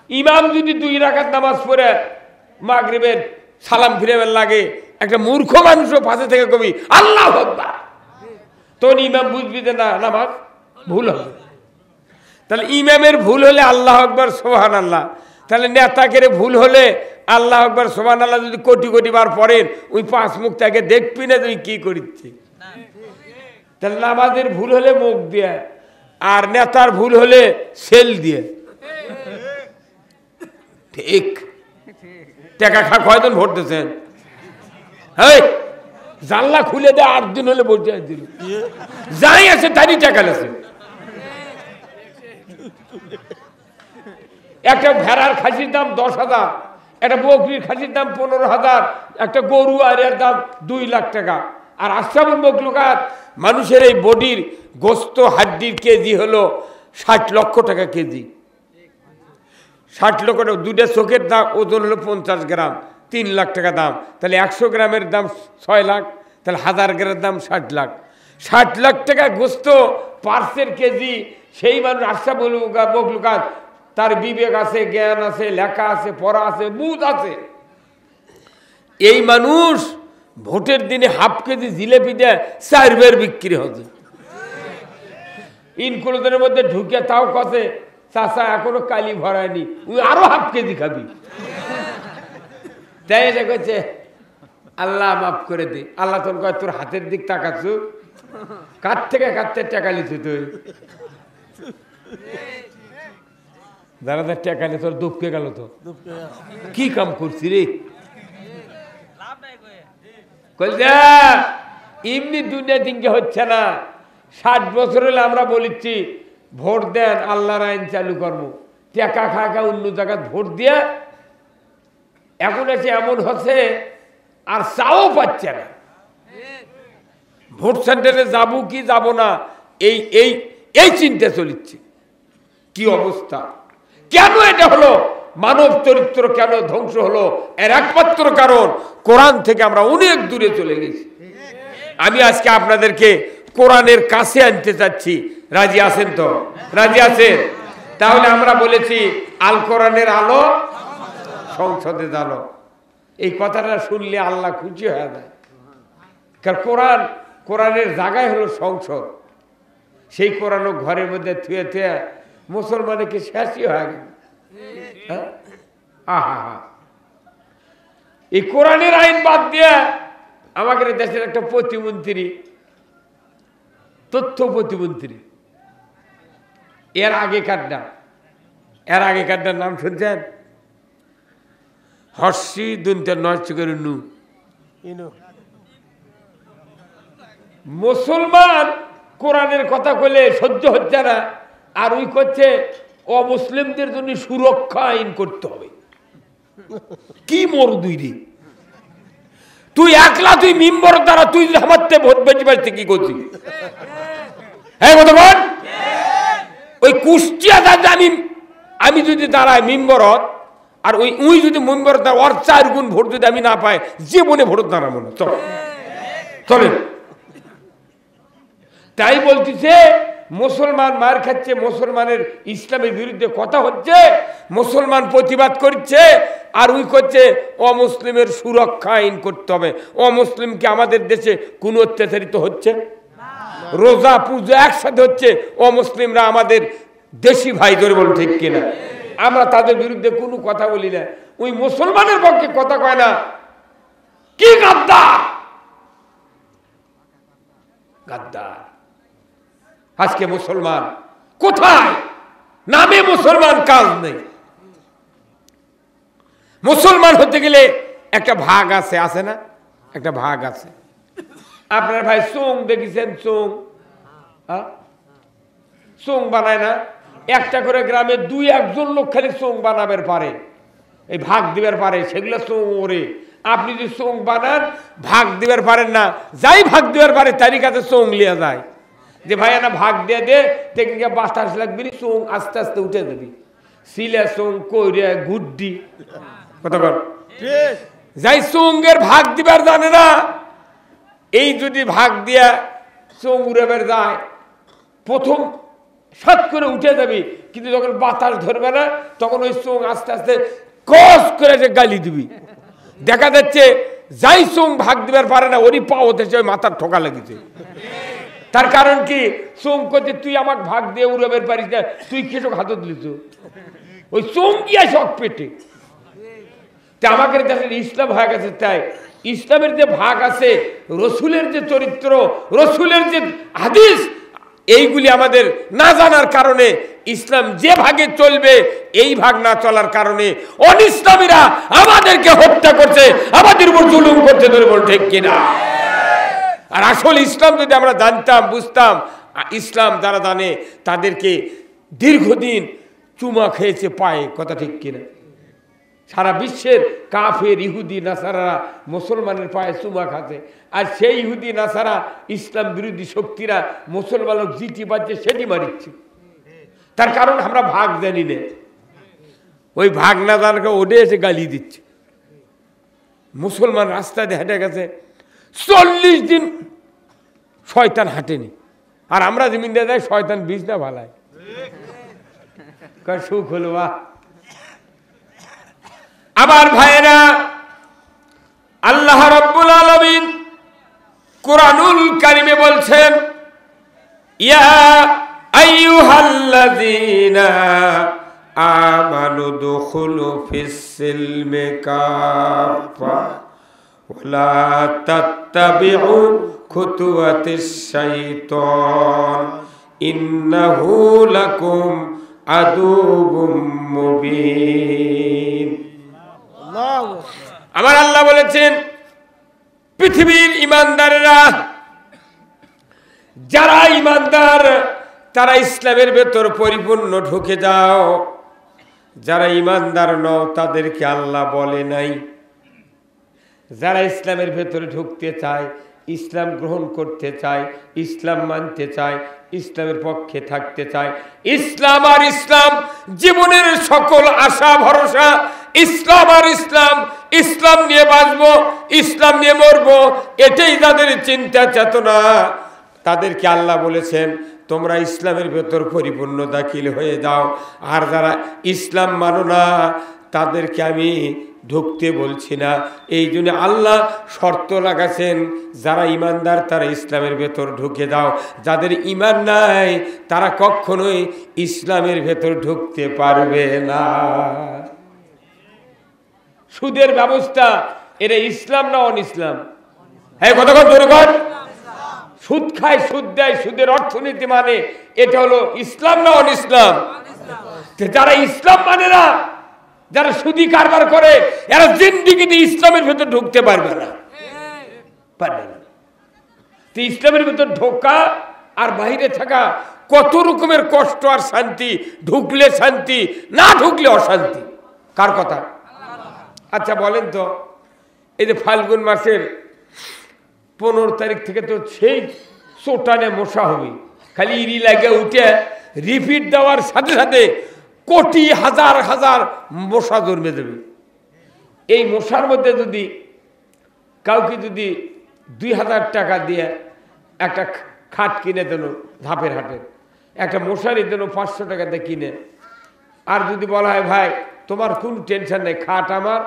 ইমাম যদি 2 রাকাত নামাজ পড়ে মাগরিবের সালাম ফিরেবেন লাগে, একটা মূর্খ মানুষও পাশে থেকে কবি আল্লাহু আকবার, তখন ইমাম বুঝবি যে না নামাজ ভুল হবে। তাহলে ইমামের ভুল হলে আল্লাহু আকবার সুবহানাল্লাহ, তাহলে নেতাকের ভুল হলে আল্লাহু আকবার সুবহানাল্লাহ যদি কোটি কোটি বার পড়েন, ওই 5 মুখ তাকে দেখবি না তুই কি করিচ্ছে। তাহলে নামাজের ভুল হলে মুখ দিয়ে, আর নেতার ভুল হলে সেল দিয়ে। ঠিক টাকা খা কয়জন ভোট দিয়েছেন? হ্যাঁ জানলা খুলে দেয় 8 দিন হলে বলতে দিল যাই আছে তারই টাকা লেছে। একটা ভেড়ার খাসির দাম 10,000, একটা বকরির খাসির দাম 15,000, একটা গরু আর এর দাম 2 লাখ টাকা। আর আশরাফুল মখলুকাত মানুষের এই বডির গোস্ত হাড্ডির কেজি হলো 60 লক্ষ টাকা কেজি। 60 লক্ষ টাকা। 2টা চোখের দাম ওজন হলো 50 গ্রাম, 3 লাখ টাকা দাম। তাহলে 100 গ্রামের দাম 6 লাখ, তাহলে 1000 গ্রামের দাম 60 লাখ। 60 লাখ টাকা গোস্ত পার্সের কেজি। সেই মানুষ আশরাফুল মখলুকাত, তার বিবেক আছে, জ্ঞান আছে, লেখা আছে, পড়া আছে, বুঝ আছে। এই মানুষ ভোটের দিনে হাফ কেজি জিলেপি দেয় 4 বার বিক্রি হচ্ছে। ইনক্লুজের মধ্যে ঢুকে তাও কষে চাষা এখনো কালি ভরায়নি, আরো হাফ কেজি খাবি। তাই এটা করছে আল্লাহ মাফ করে দে। আল্লাহ তোর কয় তোর হাতের দিক তাকাচ্ছ, কার থেকে টাকা লিছু তুই? দাদা টাকা নিয়ে তোর দুপকে গেল তো, কি কাম করছি রে? এমনি দুনিয়া দিনকে হচ্ছে না। 60 বছর হলে আমরা বলেছি ভোট দেন, আল্লাহর আইন চালু করবো। টাকা খা অন্য জায়গায় ভোট দিয়ে এখন এসে এমন হচ্ছে আর চাও পাচ্ছে না। ভোট সেন্টারে যাবো কি যাব না, এই এই এই চিন্তা চলিচ্ছে। কি অবস্থা, কেন এটা হলো, মানব চরিত্র কেন ধ্বংস হলো? এর একমাত্র কারণ কোরআন থেকে আমরা অনেক দূরে চলে গেছি। আমি আজকে আপনাদেরকে কোরআনের কাছে আনতে চাচ্ছি। রাজি আছেন তো? রাজি আছেন? তাহলে আমরা বলেছি আল কোরআনের আলো সংসদে জানো। এই কথাটা শুনলে আল্লাহ খুশি হয়ে যায়। কারণ কোরআনের জায়গায় হলো সংসদ। সেই কোরআন ঘরের মধ্যে থুয়ে থুয়ে মুসলমানকে শেষই হয়ে গেল। আহা, এই কোরআনের আইন বাদ দিয়ে আমাদের দেশের একটা প্রতিমন্ত্রী, তথ্য প্রতিমন্ত্রী, এর আগেকারটার নাম শুনছেন? হর্ষি দুনতে নষ্ট করে নু। মুসলমান কোরআনের কথা কইলে সহ্য হচ্ছে না, আর ওই করছে অমুসলিমদের জন্য সুরক্ষা আইন করতে হবে। কি মরদুই রে তুই, একলা তুই মিম্বর দ্বারা তুই আমার ভোট বেশি পাইতে কি করছিস? হ্যাঁ কথা বল। ওই কুষ্টিয়া আমি যদি দাঁড়াই মিম্বরত, আর ওই যদি মেম্বার ওর 4 গুণ ভোট যদি আমি না পাই, জীবনে ভোট দাঁড়াবো না। চলে তাই বলতেছে মুসলমান মার খাচ্ছে, মুসলমানের ইসলামের বিরুদ্ধে কথা হচ্ছে, মুসলমান প্রতিবাদ করছে, আর ওই করছে অমুসলিমের সুরক্ষা আইন করতে হবে। অমুসলিমকে আমাদের দেশে কোন অত্যাচারিত হচ্ছে? রোজা পূজা একসাথে হচ্ছে, অমুসলিমরা আমাদের দেশি ভাই, ধরে বল ঠিক কিনা? আমরা তাদের বিরুদ্ধে কোনো কথা বলি না, ওই মুসলমানের পক্ষে কথা কয় না। কি গাদ্দার, গাদ্দার। আজকে মুসলমান কোথায়? নামে মুসলমান, কাজ নেই। মুসলমান হতে গেলে একটা ভাগ আছে, আছে না? একটা ভাগ আছে। আপনার ভাই চোং দেখেছেন? চোং বানায় না? একটা করে গ্রামে 2-1 লোক খালি চোং বানাবার পারে, এই ভাগ দিবার পারে, সেগুলো চোং ওরে। আপনি যদি চোং বানান, ভাগ দিবার পারেন না, যাই ভাগ দিবার পারে তারই কাছে চোং লিয়া যায়, যে ভাই না ভাগ দিয়ে দে, টেকনিকে 5 লাগবি, চোং আস্তে আস্তে উঠে দেবি। সিলা চোং কইরে গুড্ডি কথা বল, যাই চোঙের ভাগ দিবার জানে না, এই যদি ভাগ দিয়া চোং উড়াবার যায়, প্রথম সাত করে উঠে যাবি, কিন্তু যখন বাতাস ধরবে না, তখন ওই চোং আস্তে আস্তে কস করে যে গালি দিবি। দেখা যাচ্ছে যাই চোং ভাগ দিবার পারে না, ওরই পা হতেছে ওই মাথার ঠোকা লেগেছে। তার কারণ কি? চোং করছে তুই আমাকে ভাগ দিয়ে উড়াবার পারিস না, তুই কেসো হাতত লিছ, ওই চোং গিয়া শখ পেটে। আমাদের দেশের ইসলাম হয়ে গেছে তাই। ইসলামের যে ভাগ আছে, রসুলের যে চরিত্র, রসুলের যে হাদিস, এইগুলি আমাদের না জানার কারণে ইসলাম যে ভাগে চলবে, এই ভাগ না চলার কারণে অনিসলামীরা আমাদেরকে হত্যা করছে, আমাদের উপর জুলুম করছে, ধরে বল ঠিক কিনা? আর আসল ইসলাম যদি আমরা জানতাম, বুঝতাম, ইসলাম যারা জানে তাদেরকে দীর্ঘদিন চুমা খেয়েছে পায়ে, কথা ঠিক কিনা? সারা বিশ্বের কাফের ইহুদি নাসারারা মুসলমানের পায়ে চুমা খাচ্ছে, আর সেই ইহুদি নাসারা ইসলাম বিরোধী শক্তিরা মুসলমানক জিটি বাজছে সেটি মারিচ্ছে। তার কারণ আমরা ভাগ জানি না, ওই ভাগ না জানাকে ওডে এসে গালি দিচ্ছে। মুসলমান রাস্তা দিয়ে হেঁটে গেছে, 40 দিন শয়তান হাঁটেনি, আর আমরা জমিন দিয়ে যাই শয়তান বীজ না ভালায়, সুখ হলো। আমার ভাইয়েরা, আল্লাহ রাব্বুল আলামিন কুরআনুল কারীমে বলছেন, ইয়া আইয়ুহাল্লাযীনা আমানু দুখুলু ফিস-সিলমি কাফা ওয়ালা তাত্তাবিউ খুতুওয়াতিশ শাইতান ইন্নাহু লাকুম আদুউম মুবিন। আমার আল্লাহ বলেছেন, পৃথিবীর ইমানদারেরা, যারা ইমানদার তারা ইসলামের ভেতর পরিপূর্ণ ঢুকে যাও। যারা ইমানদার নও তাদেরকে আল্লাহ বলে নাই। যারা ইসলামের ভেতরে ঢুকতে চায় ইসলাম গ্রহণ করতে চায়, ইসলাম মানতে চায়, ইসলামের পক্ষে থাকতে চায়। ইসলাম আর ইসলাম জীবনের সকল আশা ভরসা, ইসলাম আর ইসলাম, ইসলাম নিয়ে বাঁচবো, ইসলাম নিয়ে মরবো, এটাই তাদের চিন্তা চেতনা। তাদেরকে আল্লাহ বলেছেন তোমরা ইসলামের ভেতর পরিপূর্ণ দাখিল হয়ে যাও, আর যারা ইসলাম মানো না তাদেরকে আমি ঢুকতে বলছি না। এই জন্য আল্লাহ শর্ত লাগাছেন যারা ইমানদার তারা ইসলামের ভেতর ঢুকে যাও, যাদের ইমান নাই তারা কখনোই ইসলামের ভেতর ঢুকতে পারবে না। সুদের ব্যবস্থা এটা ইসলাম না অন ইসলাম? হ্যাঁ, কতক্ষণ ধরে কর। সুদ খায়, সুদ দেয়, সুদের অর্থনীতি মানে এটা হলো ইসলাম না অন ইসলাম? যারা ইসলাম মানে না, যারা সুদি কারবার করে, এরা জিন্দেগিতে ইসলামের ভেতর ঢুকতে পারবে না, পারবে না। তো ইসলামের ভেতর ঢোকা আর বাইরে থাকা কত রকমের কষ্ট আর শান্তি, ঢুকলে শান্তি, না ঢুকলে অশান্তি। কার কথা? আচ্ছা বলেন তো, এই যে ফাল্গুন মাসের 15 তারিখ থেকে তো সেই চোটানে মশা হবে, খালি ইরি লাগে উঠে রিপিট দেওয়ার সাথে সাথে কোটি হাজার হাজার মশা জন্মে দেবে। এই মশার মধ্যে যদি কাউকে যদি 2000 টাকা দিয়ে একটা খাট কিনে দিল, ধাপের হাটে একটা মশারি দিল 500 টাকাতে কিনে, আর যদি বলা হয় ভাই তোমার কোনো টেনশন নেই, খাট আমার,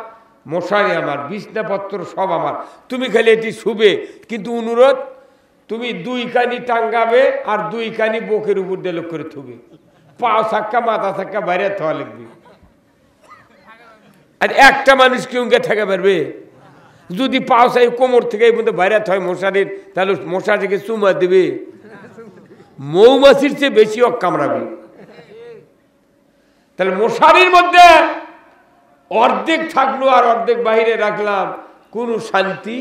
মশারি আমার, বিছনাপত্র সব আমার, তুমি খালি এটি শুবে, কিন্তু অনুরোধ তুমি 2 কানি টাঙ্গাবে আর 2 কানি বুকের উপর দিয়ে লোক করে থুবে, পাও ছাক্কা মাথা ছাক্কা বাইরে থাকা লাগবে। আর একটা মানুষ কি উঙ্গে থাকা পারবে? যদি পাও চাই কোমর থেকে এই মধ্যে বাইরে হয় মশারির, তাহলে মশারিকে চুমা দেবে, মৌমাছির চেয়ে বেশি কামড়াবে। তাহলে মশারির মধ্যে অর্ধেক থাকলো আর অর্ধেক বাইরে রাখলাম, কোনো শান্তি।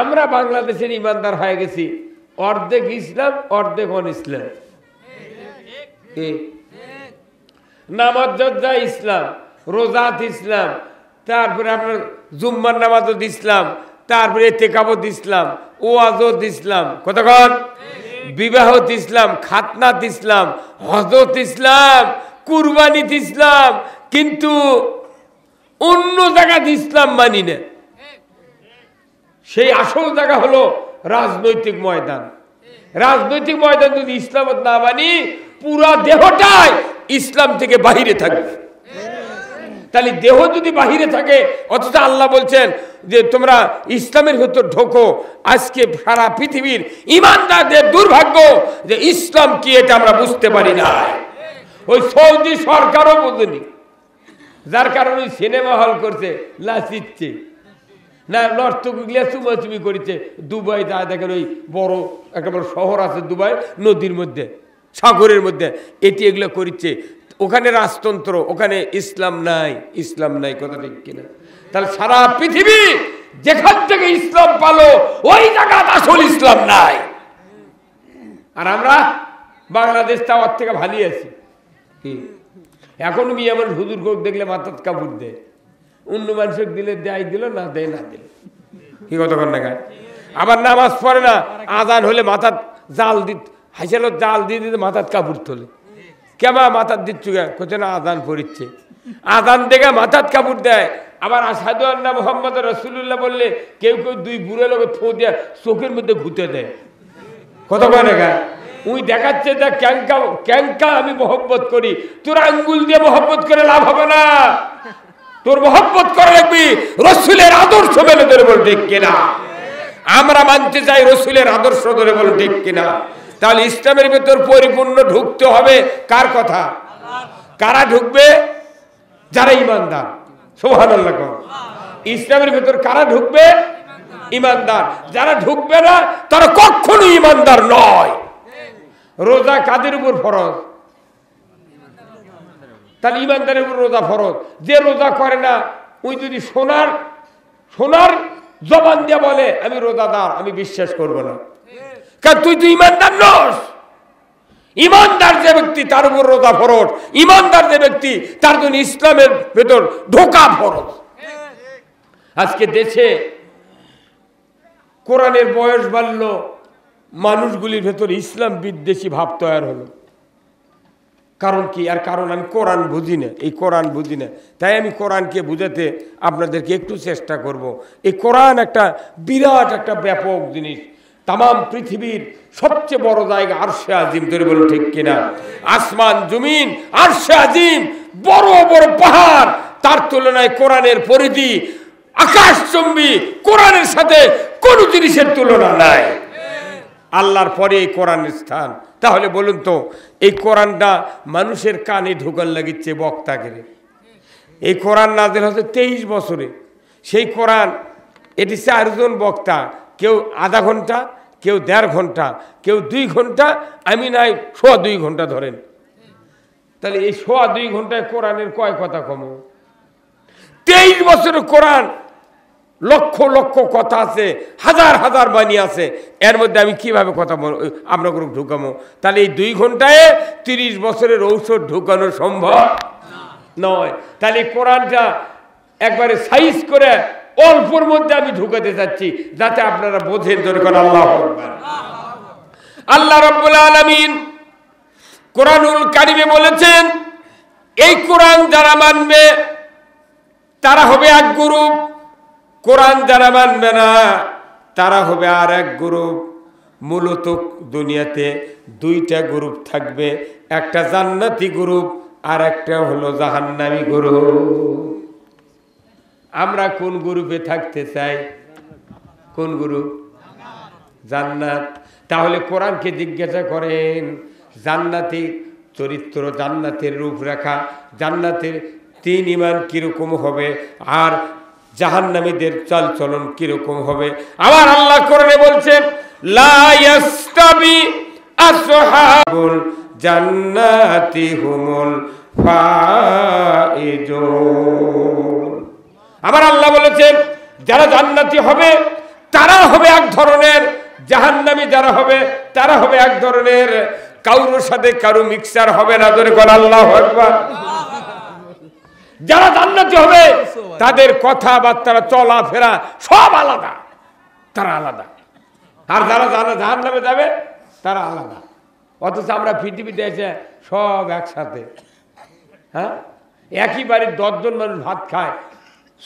আমরা বাংলাদেশের ইমানদার হয়ে গেছি, অর্ধেক ইসলাম অর্ধেক অন ইসলাম। নামাজ যা ইসলাম, রোজাত ইসলাম, তারপরে আপনার জুম্মার নামাজত ইসলাম, তারপরে ইতিকাফত ইসলাম, ওয়াজত ইসলাম, কতক্ষণ বিবাহত ইসলাম, খাতনাত ইসলাম, হজত ইসলাম, কুরবানিত ইসলাম, কিন্তু অন্য জায়গাতে ইসলাম মানি না। সেই আসল জায়গা হলো রাজনৈতিক ময়দান। রাজনৈতিক ময়দান যদি ইসলামত না মানি, পুরা দেহটাই ইসলাম থেকে বাহিরে থাকবে। তাহলে দেহ যদি বাহিরে থাকে, অথচ আল্লাহ বলছেন যে তোমরা ইসলামের ভেতর ঢোকো। আজকে সারা পৃথিবীর ইমানদারদের দুর্ভাগ্য যে ইসলাম কি এটা আমরা বুঝতে পারি না। ওই সৌদি সরকারও বোঝেনি, যার কারণে সিনেমা হল করছে, লাচিচ্ছে না, নর্তকীগুলা চুমাচুমি করেছে। দুবাই যা দেখেন, ওই বড় একটা বড় শহর আছে দুবাই, নদীর মধ্যে, সাগরের মধ্যে, এটি এগুলো করেছে। ওখানে রাজতন্ত্র, ওখানে ইসলাম নাই, ইসলাম নাই, কথা ঠিক কিনা? তাহলে সারা পৃথিবী যেখান থেকে ইসলাম পালো ওই জায়গা আসল ইসলাম নাই। আর আমরা বাংলাদেশ তাওয়ার থেকে ভালো আছি। এখন আমি আমার হুজুর কোক দেখলে মাথাত কাপড় দেয়, অন্য মানুষের দিলে দেয়, দিল না দেয় না দিল, কি কতক্ষণ দেখায়। আবার নামাজ পড়ে না, আজান হলে মাথাত জাল দিত, হাসিল জাল দিয়ে দিতে মাথাত কাপড় তোলে। কেমন মাথার দিচ্ছু গে? কোথায় না আজান পড়িচ্ছে, আজান দেখে মাথার কাপড় দেয়। আবার আসাদু আন্না মোহাম্মদ রাসূলুল্লাহ বললে কেউ কেউ 2 বুড়ো লোক থো দিয়ে চোখের মধ্যে ঘুঁতে দেয়, কতক্ষণ দেখায়। উই দেখাচ্ছে যে ক্যাঙ্কা ক্যাঙ্কা আমি মহব্বত করি, তোর আঙ্গুল দিয়ে মহব্বত করে লাভ হবে না, তোর মহব্বত করে রাখবি রসুলের আদর্শ মেনে ধরে, বল ঠিক কিনা? আমরা মানতে চাই রসুলের আদর্শ ধরে, বল ঠিক কিনা? তাহলে ইসলামের ভেতর পরিপূর্ণ ঢুকতে হবে। কার কথা? কারা ঢুকবে? যারা ইমানদার। সুবহানাল্লাহ। ইসলামের ভেতর কারা ঢুকবে? ইমানদার। যারা ঢুকবে না তারা কখনো ইমানদার নয়। রোজা কাদের উপর ফরজ? তাহলে ইমানদারের উপর রোজা ফরজ। যে রোজা করে না, ওই যদি সোনার জবান দিয়ে বলে আমি রোজাদার, আমি বিশ্বাস করব না, কারণ তুই তো ইমানদার নস। ইমানদার যে ব্যক্তি তার উপর রোজা ফরজ, ইমানদার যে ব্যক্তি তার জন্য ইসলামের ভেতর ঢোকা ফরজ। আজকে দেশে কোরআনের বয়স বাড়ল, মানুষগুলির ভেতর ইসলাম বিদ্বেষী ভাব তৈরি হলো। কারণ কি? আর কারণ আমি কোরআন বুঝি না, এই কোরআন বুঝি না, তাই আমি কোরআনকে বুঝাতে আপনাদেরকে একটু চেষ্টা করব। এই কোরআন একটা বিরাট একটা ব্যাপক জিনিস, তাম পৃথিবীর সবচেয়ে বড় জায়গা আরশে আজিম, ধরে বলুন ঠিক কিনা? আসমান জমিন আরশে আজিম, বড় বড় পাহাড়, তার তুলনায় কোরআনের পরিধি আকাশচুম্বী, কোরআনের সাথে কোনো জিনিসের তুলনা নাই। আল্লাহর পরে এই কোরআনের স্থান। তাহলে বলুন তো, এই কোরআনটা মানুষের কানে ঢোকার লাগিচ্ছে বক্তাকে। এই কোরআন নাযিল হচ্ছে 23 বছরে। সেই কোরআন, এটি 4 জন বক্তা, কেউ আধা ঘন্টা, কেউ 1.5 ঘন্টা, কেউ 2 ঘন্টা, আমি নাই 2.25 ঘন্টা ধরেন। তাহলে এই 2.25 ঘন্টায় কোরআনের কয় কথা কমো? 23 বছরের কোরআন, লক্ষ লক্ষ কথা আছে, হাজার হাজার বাণী আছে, এর মধ্যে আমি কিভাবে কথা বল আপনাকে ঢুকামো? তাহলে এই 2 ঘন্টায় 30 বছরের ঔষধ ঢুকানো সম্ভব নয়। তাহলে কোরআনটা একবারে সাইজ করে অল্পর মধ্যে আমি ঢুকাতে চাচ্ছি, যাতে আপনারা বোঝেন। ধরে কোন আল্লাহু আকবার। আল্লাহ রাব্বুল আলামিন কোরআনুল কারীমে বলেছেন, এই কোরআন যারা মানবে তারা হবে এক গ্রুপ, কোরআন যারা মানবে না তারা হবে আর এক গ্রুপ। মূলত দুনিয়াতে 2টা গ্রুপ থাকবে, একটা জান্নাতি গ্রুপ আর একটা হলো জাহান্নামী গ্রুপ। আমরা কোন গ্রুপে থাকতে চাই? কোন গ্রুপ? জান্নাত। তাহলে কোরআনকে জিজ্ঞাসা করেন, জান্নাতি চরিত্র, জান্নাতের রূপরেখা, জান্নাতের 3 ঈমান কিরকম হবে, আর জাহান্নামীদের চালচলন কিরকম হবে? আবার আল্লাহ কোরআনে বলছেন, লা ইয়াস্তাবি আসহাবুল জান্নাতি হুমুল ফাইজুন। আবার আল্লাহ বলেছেন, যারা জান্নাতি হবে তারা হবে এক ধরনের, জাহান্নামী যারা হবে তারা হবে এক ধরনের। কারোর সাথে কারো মিক্সার হবে না। ধরে কোন আল্লাহু আকবার। যারা জান্নাতি হবে তাদের কথাবার্তা, চলাফেরা সব আলাদা, তারা আলাদা। আর যারা জাহান্নামে যাবে তারা আলাদা। অথচ আমরা পৃথিবীতে এসে সব একসাথে, হ্যাঁ, একই বাড়ির 10 জন মানুষ ভাত খায়,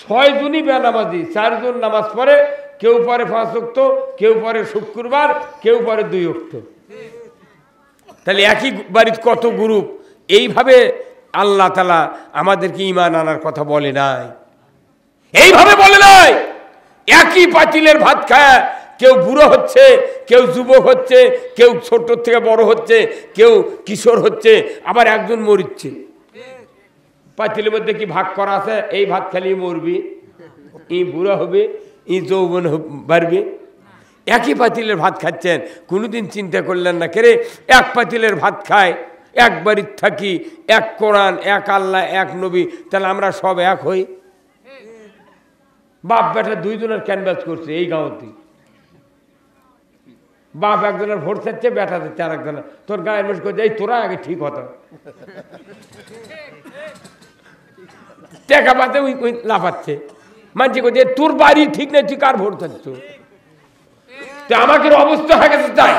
6 জনই বেনামাজি, 4 জন নামাজ পড়ে, কেউ পড়ে 5 ওয়াক্ত, কেউ পড়ে শুক্রবার, কেউ পড়ে 2 ওয়াক্ত। তাহলে একই বাড়ির কত গ্রুপ? এইভাবে আল্লাহ তাআলা আমাদেরকে ঈমান আনার কথা বলে নাই, এইভাবে বলে নাই। একই পাতিলের ভাত খায়, কেউ বুড়ো হচ্ছে, কেউ যুবক হচ্ছে, কেউ ছোট থেকে বড় হচ্ছে, কেউ কিশোর হচ্ছে, আবার একজন মরিচ্ছে। পাতিলের মধ্যে কি ভাগ করা আছে? এই ভাত খেলেই মরবি, ই বুড়ো হবে, ই যৌবন বাড়বে। একই পাতিলের ভাত খাচ্ছেন, কোনোদিন চিন্তা করলেন না কেরে এক পাতিলের ভাত খায়, এক বাড়ির থাকি, এক কোরআন, এক আল্লাহ, এক নবী, তাহলে আমরা সব এক হই। বাপ বেটা 2 জনের ক্যানভাস করছে এই গাঁওতে। বাপ একজনের ভোট চাচ্ছে, বেটা চাচ্ছে আর একজনের। তোর গায়ের মানুষ করছে, এই তোরা আগে ঠিক হতো, টাকা পাতে ওই লাফাচ্ছে। মানছি করছে তোর বাড়ি ঠিক নেই, তুই কার ভোট চাচ্ছ? তো আমাকে অবস্থা হয়ে গেছে। তাই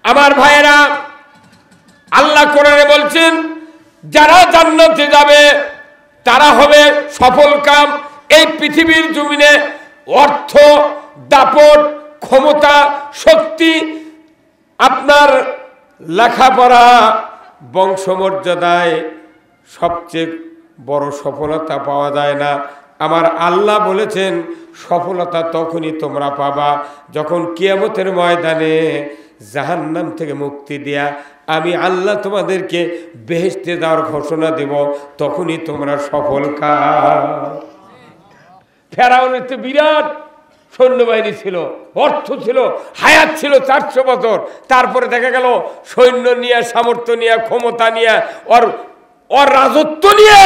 আমার ভাইয়েরা, আল্লাহ কোরআনে বলছেন, যারা জান্নাতে যাবে তারা হবে সফল কাম। এই পৃথিবীর জমিনে অর্থ, দাপট, ক্ষমতা, শক্তি, আপনার লেখাপড়া, বংশমর্যাদায় সবচেয়ে বড় সফলতা পাওয়া যায় না। আমার আল্লাহ বলেছেন, সফলতা তখনই তোমরা পাবা যখন কিয়ামতের ময়দানে জাহান্নাম থেকে মুক্তি দেয়া আমি আল্লাহ তোমাদেরকে বেহেশতে দেওয়ার ঘোষণা দেব, তখনই তোমরা সফল কাম। ফেরাউনের তো বিরাট সৈন্যবাহিনী ছিল, অর্থ ছিল, হায়াত ছিল 400 বছর। তারপরে দেখা গেল সৈন্য নিয়ে, সামর্থ্য নিয়ে, ক্ষমতা নিয়ে, ওর রাজত্ব নিয়ে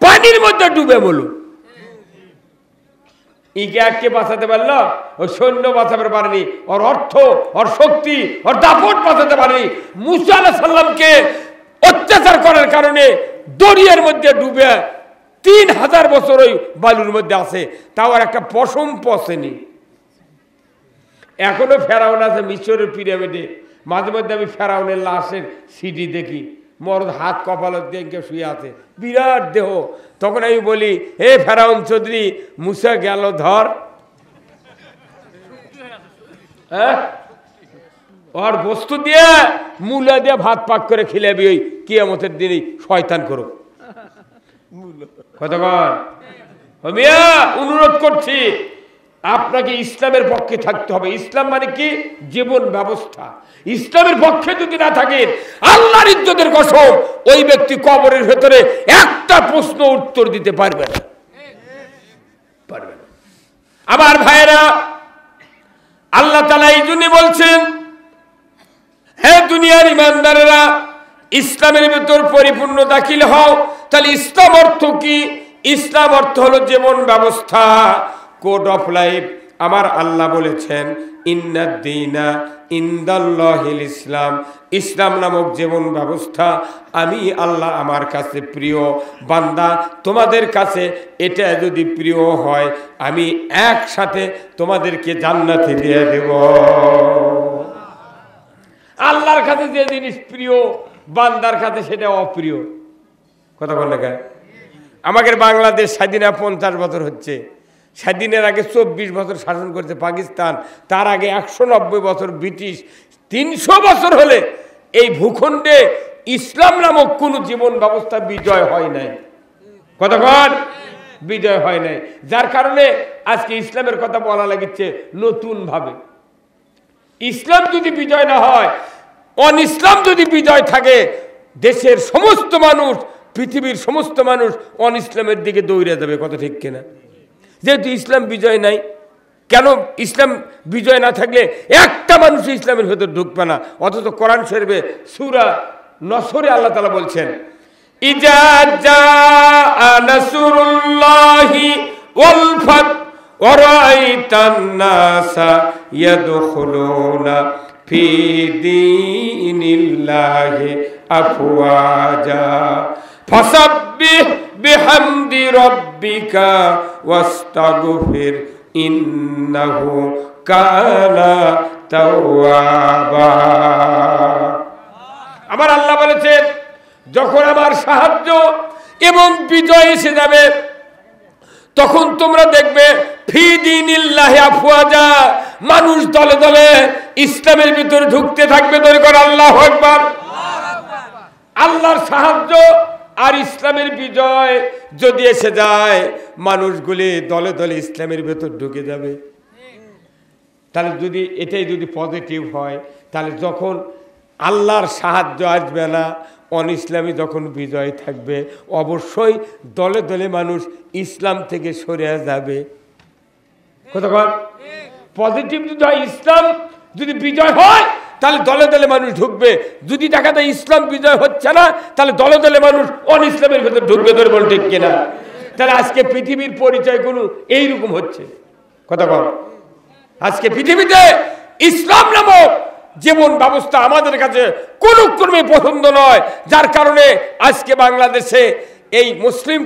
পানির মধ্যে ডুবে বলো। ইকে বাঁচাতে পারলো? ওই সৈন্য বাঁচাতে পারেনি, ওর অর্থ, ওর শক্তি, ওর দাপট বাঁচাতে পারেনি। মুসা আলাইহিস সালামকে অত্যাচার করার কারণে দরিয়ার মধ্যে ডুবে 3000 বছর ওই বালুর মধ্যে আছে, তাও আর একটা পশম পচেনি। এখনো ফেরাউন আছে মিশরের পিরামিডে। মাঝে মধ্যে আমি ফেরাউনের লাশের সিডি দেখি, মরদ হাত কপালত দিয়ে শুয়ে আছে, বিরাট দেহ। তখন আমি বলি, হে ফেরাউন চৌধুরী, মুসা গেল ধর। হ্যাঁ, ওর বস্তু দিয়ে মূলা দিয়ে ভাত পাক করে খিলাবি ওই কিয়ামতের দিনই শয়তান করো। কতক্ষণ মিয়া অনুরোধ করছি, আপনাকে ইসলামের পক্ষে থাকতে হবে। ইসলাম মানে কি? জীবন ব্যবস্থা। ইসলামের পক্ষে যদি না থাকেন, আল্লাহর ইজ্জতের কসম, ওই ব্যক্তি কবরের ভেতরে একটা প্রশ্ন উত্তর দিতে পারবে না, পারবে না। আমার ভাইয়েরা, আল্লাহ তাআলা এই জন্য বলছেন, হে দুনিয়ার ইমানদারেরা, ইসলামের ভিতর পরিপূর্ণ দাখিল হও। তাহলে ইসলাম অর্থ কি? ইসলাম অর্থ হলো জীবন ব্যবস্থা, কোড অফ লাইফ। আমার আল্লাহ বলেছেন, ইন্নাদ দীনা ইনদাল্লাহিল ইসলাম, ইসলাম নামক জীবন ব্যবস্থা আমি আল্লাহ আমার কাছে প্রিয়। বান্দা, তোমাদের কাছে এটা যদি প্রিয় হয়, আমি একসাথে তোমাদেরকে জান্নাতে দিয়ে দেব। আল্লাহর কাছে যে জিনিস প্রিয়, বান্দার কাছে সেটা অপ্রিয়। কথা বল না? আমাদের বাংলাদেশ স্বাধীনা 50 বছর হচ্ছে। স্বাধীনের আগে 24 বছর শাসন করছে পাকিস্তান, তার আগে 190 বছর ব্রিটিশ। 300 বছর হলে এই ভূখণ্ডে ইসলাম নামক কোন জীবন ব্যবস্থা বিজয় হয় নাই। কতক্ষণ বিজয় হয় নাই, যার কারণে আজকে ইসলামের কথা বলা লাগিচ্ছে নতুন ভাবে। ইসলাম যদি বিজয় না হয়, অন ইসলাম যদি বিজয় থাকে, দেশের সমস্ত মানুষ, পৃথিবীর সমস্ত মানুষ অন ইসলামের দিকে দৌড়ে যাবে। কত ঠিক কিনা? যেহেতু ইসলাম বিজয় নাই, কেন ইসলাম বিজয় না থাকলে একটা মানুষ ইসলামের ভেতর ঢুকবে না। অথচ কোরআন শরীফে সূরা নসরে আল্লাহ তাআলা বলছেন, ইজা জাআ নাসরুল্লাহি ওয়াল ফাত ওয়া রাআইতান নাসা ইয়াদখুলুনা ফি দীনিল্লাহি আফওয়াজা ফাসাব্বিহ বিহামদি রাব্বিকা ওয়াস্তাগফির ইন্নাহু কানা তাওয়াবা। আমার আল্লাহ বলেছেন, যখন আমার সাহায্য এবং বিজয় এসে যাবে, তখন তোমরা দেখবে ফি দীনিল্লাহি আফওয়াজা, মানুষ দলে দলে ইসলামের ভিতরে ঢুকতে থাকবে। ধরে কর আল্লাহু আকবার। আল্লাহর সাহায্য আর ইসলামের বিজয় যদি এসে যায়, মানুষগুলি দলে দলে ইসলামের ভেতর ঢুকে যাবে। তাহলে যদি এটাই যদি পজিটিভ হয়, তাহলে যখন আল্লাহর সাহায্য আসবে না, অন ইসলামী যখন বিজয় থাকবে, অবশ্যই দলে দলে মানুষ ইসলাম থেকে সরে যাবে। কতক্ষণ পজিটিভ যদি হয়, ইসলাম যদি বিজয় হয়, তাহলে দলে দলে মানুষ ঢুকবে। যদি দেখা যায় ইসলাম বিজয় হচ্ছে না, তাহলে দলে দলে মানুষ অন ইসলামের ভেতর ঢুকবে। ধরে বল ঠিক কিনা? তাহলে আজকে পৃথিবীর পরিচয়গুলো এইরকম হচ্ছে। কতক্ষণ আজকে পৃথিবীতে ইসলাম নামক জীবন ব্যবস্থা আমাদের কাছে কোনো ক্রমে পছন্দ নয়, যার কারণে আজকে বাংলাদেশে এই মুসলিম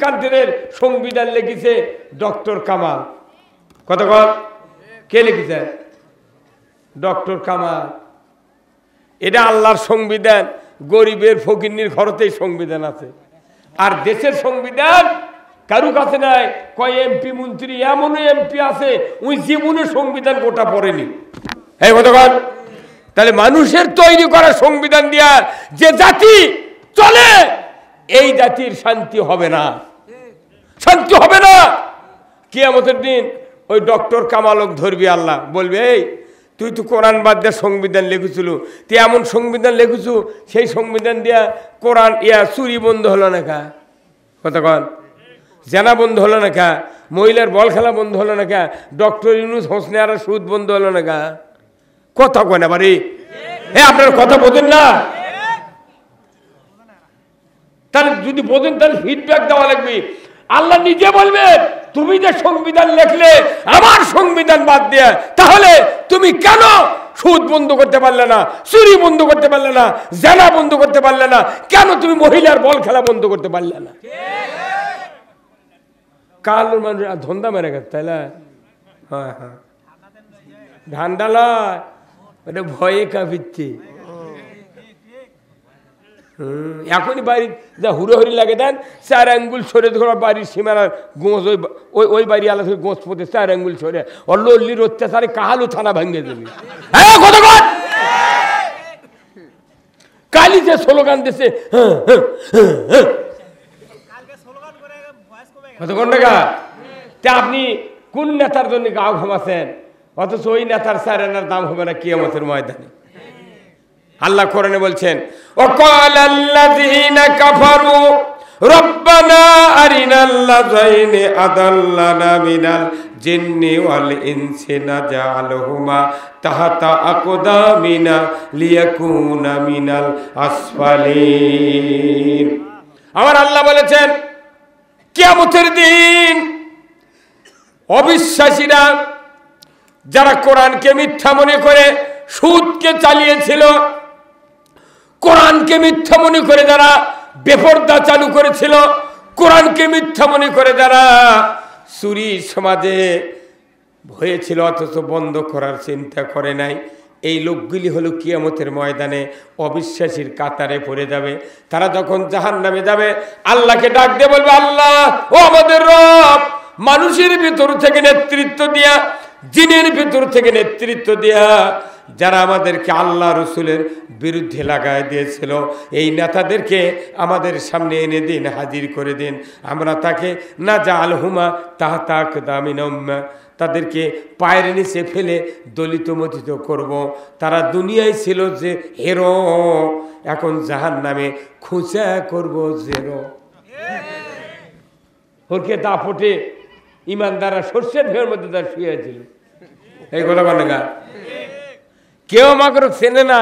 কান্ট্রির সংবিধান লিখেছে ডক্টর কামাল। কতক্ষণ কে লিখেছে? ডক্টর কামাল। এটা আল্লাহর সংবিধান, গরিবের ফকিন্নির ঘরতেই সংবিধান আছে। আর দেশের সংবিধান কারু কাছে নাই। কয় এমপি মন্ত্রী, এমনও এমপি আছে ওই জীবনে সংবিধান গোটা পড়েনি। হ্যাঁ কতক্ষণ? তাহলে মানুষের তৈরি করা সংবিধান দিয়া যে জাতি চলে, এই জাতির শান্তি হবে না, শান্তি হবে না। কিয়ামতের দিন ওই ডক্টর কামালক ধরবি আল্লাহ, বলবে এই তুই তো কোরআন বাদ দিয়ে সংবিধান লিখেছিল, তুই এমন সংবিধান লিখেছু, সেই সংবিধান দিয়া কোরআন চুরি বন্ধ হলো না কা? কতক্ষণ জেনা বন্ধ হলো না কা? মহিলার বল খেলা বন্ধ হলো না কা? ডক্টর ইউনূস হোসনে আর সুদ বন্ধ হলো না কা? কথা কয় না বাড়ি? হ্যাঁ আপনার কথা বোঝেন না? তাহলে যদি বোঝেন তাহলে ফিডব্যাক দেওয়া লাগবে। আল্লাহ নিজে বলবেন, তুমি যে সংবিধান লিখলে আমার সংবিধান বাদ দিয়ে, তাহলে তুমি কেন সুদ বন্ধ করতে পারলে না, চুরি বন্ধ করতে পারলে না, জেনা বন্ধ করতে পারলে না? কেন তুমি মহিলার বল খেলা বন্ধ করতে পারলে না? কাল মানুষ ধন্দা মেরে গেছে, তাই না? হ্যাঁ হ্যাঁ, ঠান্ডা লয়, ওটা ভয়ে কাঁপিচ্ছে। এখনই বাড়ি যা হুড়োহুড়ি লাগে দেন, 4 আঙ্গুল সরে ধরো বাড়ির সীমানার গোঁজ, ওই বাড়ি আলাদা গোঁজ পথে 4 আঙ্গুল সরে ওর লল্লির অত্যাচারে কাহালু থানা ভাঙে দেবে। কালি যে স্লোগান দিছে কতক্ষণ টাকা, আপনি কোন নেতার জন্য গাও ঘামাছেন, অথচ ওই নেতার 4 আনার দাম হবে না কিয়ামতের ময়দানে। আল্লাহ কোরআনে বলছেন, ওয়াকাল আল্লাযীনা কাফারু রব্বানা আরিনাল্লাযাইনি আদাল্লানা মিনাল জিন্নি ওয়াল ইনসি নাজআলহুমা তাহতা আকদামিনা লিয়াকুনা মিনাল আসফালিন। আমার আল্লাহ বলেছেন কিয়ামতের দিন অবিশ্বাসীরা যারা কোরআনকে মিথ্যা মনে করে সুদকে চালিয়েছিল, কোরআনকে মিথ্যা মনে করে যারা বেপরদা চালু করেছিল, কোরআনকে মিথ্যা মনে করে যারা চুরি সমাজে হয়েছিল অথচ বন্ধ করার চিন্তা করে নাই, এই লোকগুলি হলো কিয়ামতের ময়দানে অবিশ্বাসীর কাতারে পড়ে যাবে। তারা যখন জাহান্নামে যাবে আল্লাহকে ডাক দিয়ে বলবে, আল্লাহ ও আমাদের রব, মানুষের ভিতর থেকে নেতৃত্ব দিয়া, জিনের ভিতর থেকে নেতৃত্ব দিয়া যারা আমাদেরকে আল্লাহ রসুলের বিরুদ্ধে লাগায় দিয়েছিল, এই নেতাদেরকে আমাদের সামনে এনে দিন, হাজির করে দিন। আমরা তাকে না জাআলহুমা তাহতা আকদামিনা, তাদেরকে পায়ের নিচে ফেলে দলিত মথিত করব। তারা দুনিয়ায় ছিল যে হেরো, এখন জাহান্নামে খুঁচা করব জেরো। ওরকে দাপটে ইমানদাররা সর্ষের ভেয়ের মধ্যে তার শুয়েছিল। এই কথা বলে গা, কেউ আমাকে চেনে না,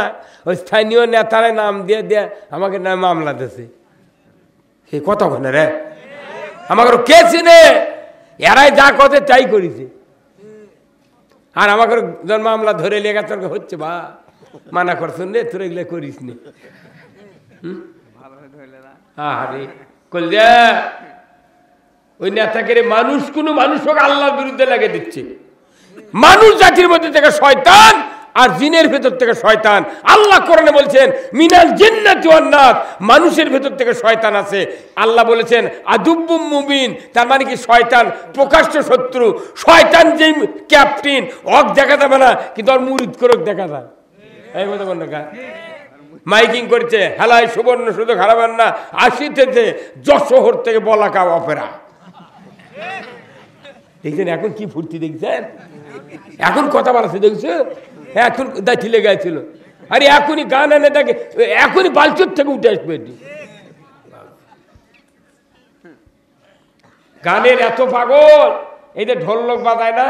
ওই স্থানীয় নেতারা নাম দিয়ে দিয়ে আমাকে নাম মামলা দিয়েছে। এই কথা বলে রে, আমাকে কে চিনে? এরাই যা কথা তাই করেছে। আর আমাকে মামলা ধরে লেগে তোর হচ্ছে বা মানা করছেন রে, তোর এগুলো করিস নি। আরে কলজা ওই নেতাকে মানুষ, কোনো মানুষ হোক আল্লাহর বিরুদ্ধে লাগে দিচ্ছে। মানুষ জাতির মধ্যে থেকে শয়তান আর জিনের ভেতর থেকে শয়তান। আল্লাহ কোরআনে বলছেন মিনাল জিন্নাতি ওয়ান নাস, মানুষের ভেতর থেকে শয়তান আছে। আল্লাহ বলেছেন আদুব্বুম মুবিন, তার মানে কি শয়তান প্রকাশ্য শত্রু। শয়তান যেই ক্যাপ্টেন, অক দেখা যাবে না কিন্তু ওর মুরিদ করে দেখা যায়। এই কথা বল না, মাইকিং করছে হেলায় সুবর্ণ সুযোগ হারাবেন না, আসিতেছে যশোহর থেকে বলাকা অপেরা। দেখছেন এখন কি ফুর্তি, দেখছেন এখন কথা বলাছে, দেখছো এখন দাঁড়ি লেগে ছিল। আরে এখনই গান এনে দেখে, এখনই বালচুর থেকে উঠে আসবে। গানের এত পাগল, এই যে ঢোলক বাজায় না,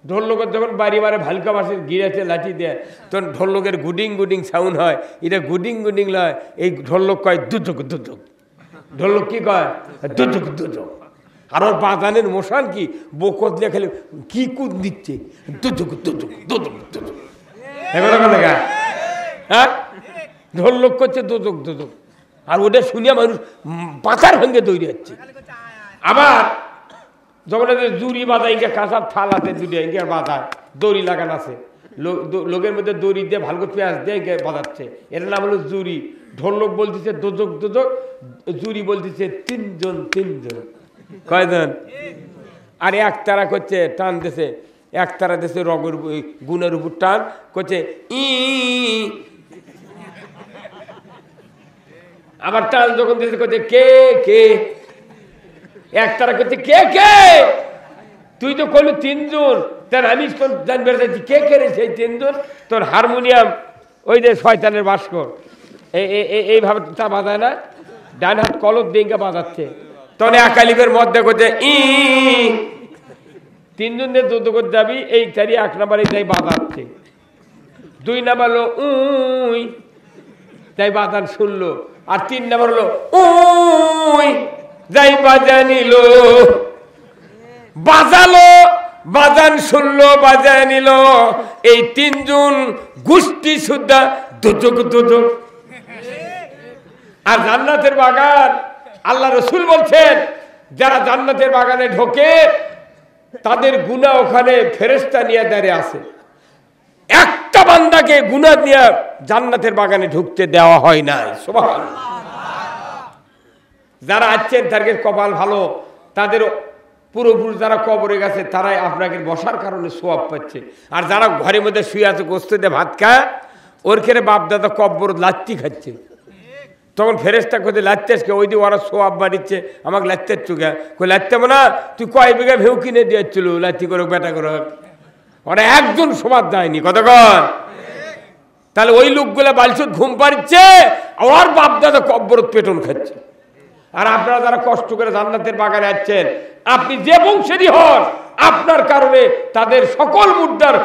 ঢোলকের যখন বাড়ি মারে ভালকা মাসের গিরাতে লাঠি দেয়, তখন ঢোলকের গুডিং গুডিং সাউন্ড হয়। এটা গুডিং গুডিং লয়, এই ঢোলক কয় দুধক দুধক। ঢোলক কি কয়? দুধক দুধক। আর ওর বাজানের মশান কি বকত দিয়ে খেলে কি কুদ দিচ্ছে, দুধক দুধক দুধক দুধক। হ্যাঁ, ঢোলক করছে দুধক দুধক, আর ওটা শুনিয়া মানুষ পাতার ভেঙে তৈরি হচ্ছে। আবার যখন জুড়ি বাজায়, ইঙ্গে কাঁচার থাল আছে দুটো, ইঙ্গে বাজায় দড়ি লাগানো আছে, লোকের মধ্যে দড়ি দিয়ে ভালো পেঁয়াজ দিয়ে ইঙ্গে বাজাচ্ছে, এটার নাম হলো জুড়ি। ঢোলক বলতেছে দোজক দোজক, জুড়ি বলতেছে তিনজন তিনজন। কয়জন? আর একতারা করছে টান দিছে, একতারা দিছে রগের গুণের উপর টান করছে ই, আবার টান যখন দিছে করছে কে কে, একতারা করছে কে কে, তুই তো কইলি তিনজন, তার আমি জানবে কে কে রে সেই তিনজন? তোর হারমোনিয়াম ওই যে শয়তানের ভাস্কর এইভাবে তা বাজায় না, ডান হাত কলক দিয়ে বাজাচ্ছে, তখন একালিপের মধ্যে করছে ই, তিনজন দিয়ে যত করে যাবি, এই চারি 1 নাম্বার এই তাই বাজাচ্ছে, 2 নাম্বার হলো উই, তাই বাজান শুনলো, আর 3 নাম্বার হলো উই, যাই বাজা নিল, বাজালো, বাজান শুনলো, বাজায় নিল। এই 3 জন গোষ্ঠী সুদ্ধা দুজক দুজক। আর জান্নাতের বাগান, আল্লাহ রসুল বলছেন যারা জান্নাতের বাগানে ঢোকে তাদের গুনাহ ওখানে ফেরেশতা নিয়ে দাঁড়িয়ে আছে। একটা বান্দাকে গুনাহ নিয়ে জান্নাতের বাগানে ঢুকতে দেওয়া হয় নাই। সুবহানাল্লাহ। যারা আছেন তাদের কপাল ভালো, তাদের পুরোপুরি যারা কবরে গেছে তারাই আপনাকে বসার কারণে সোয়াব পাচ্ছে। আর যারা ঘরের মধ্যে শুয়ে আছে গোস্ত দিয়ে ভাত খায়, ওর খেয়ে বাপ দাদা কব্বর লাত্তি খাচ্ছে, তখন ফেরেশতা কোথায় লাত্তেসকে ওই দিয়ে ওরা সোয়াব বাড়িচ্ছে, আমাকে লাত্তের চুকে কই লাত্তে না, তুই কয় বিঘা ভেউ কিনে দিয়েছিল লাত্তি করো বেটা করো, ওরা একজন সোয়াব দেয়নি। কতক্ষণ তাহলে ওই লোকগুলা বালছুত ঘুম পাড়ছে, ওর বাপ দাদা কব্বর পেটন খাচ্ছে। আর আপনারা যারা কষ্ট করে জান্নাতের বাগানে আছেন, আপনি যে বংশেরই হন, আপনার কারণে তাদের সকল মুদ্রার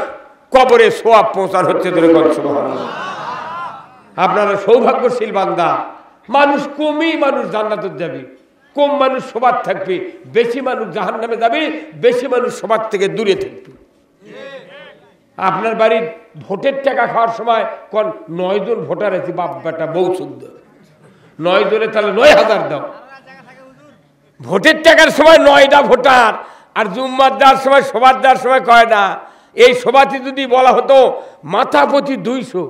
কবরে সোয়াব পৌঁছার হচ্ছে। আপনারা সৌভাগ্যশীল বান্দা। মানুষ কমই মানুষ জান্নাতে যাবে, কম মানুষ সবার থাকবে, বেশি মানুষ জাহান্নামে যাবে, বেশি মানুষ সবার থেকে দূরে থাকবে। আপনার বাড়ির ভোটের টাকা খাওয়ার সময় কোন 9 জন ভোটার আছে, বাপ বেটা বউ শুদ্ধ 9 জনে, তাহলে 9,000 দাও। ভোটের টাকার সময় 9টা ভোটার, আর জুম্মার দেওয়ার সময় সবার দেওয়ার সময় কয়টা? এই সভাতে যদি বলা হতো মাথা প্রতি 200,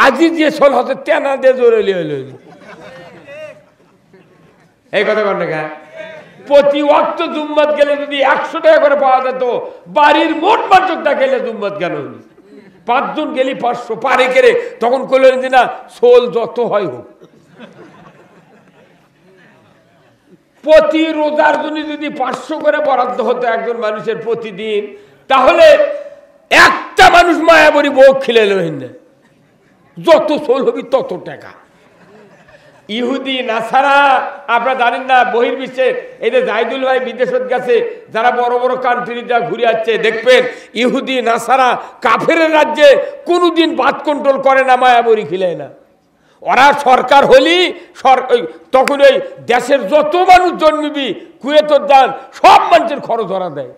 আজি যে সোল হতো তেনা দিয়ে জোরে এই কথা কর না। প্রতি ওয়াক্ত জুম্মাত গেলে যদি 100 টাকা করে পাওয়া যেত, বাড়ির মোট মানুষটা গেলে জুম্মাত কেন হলি 5 জন গেলি 500 পারে কেড়ে, তখন করলেন যে না সোল যত হয় হোক। প্রতি রোজার জন্য যদি 500 করে বরাদ্দ হতো একজন মানুষের প্রতিদিন, তাহলে একটা মানুষ মায়াবরী বউ খিলে লইন না, যত সোল হবি তত টাকা। ইহুদি নাসারা আপনারা জানেন না, বহির্বিশ্বের এই যে জাহিদুল ভাই বিদেশত গেছে, যারা বড় বড় কান্ট্রিটা ঘুরে যাচ্ছে, দেখবেন ইহুদি নাসারা কাফের রাজ্যে কোনোদিন বাদ কন্ট্রোল করে না, মায়াবরী খিলে না। ওরা সরকার হলি তখন ওই দেশের যত মানুষ জন্মিবি কুয়েতর দান সব মানুষের খরচ ওরা দেয়,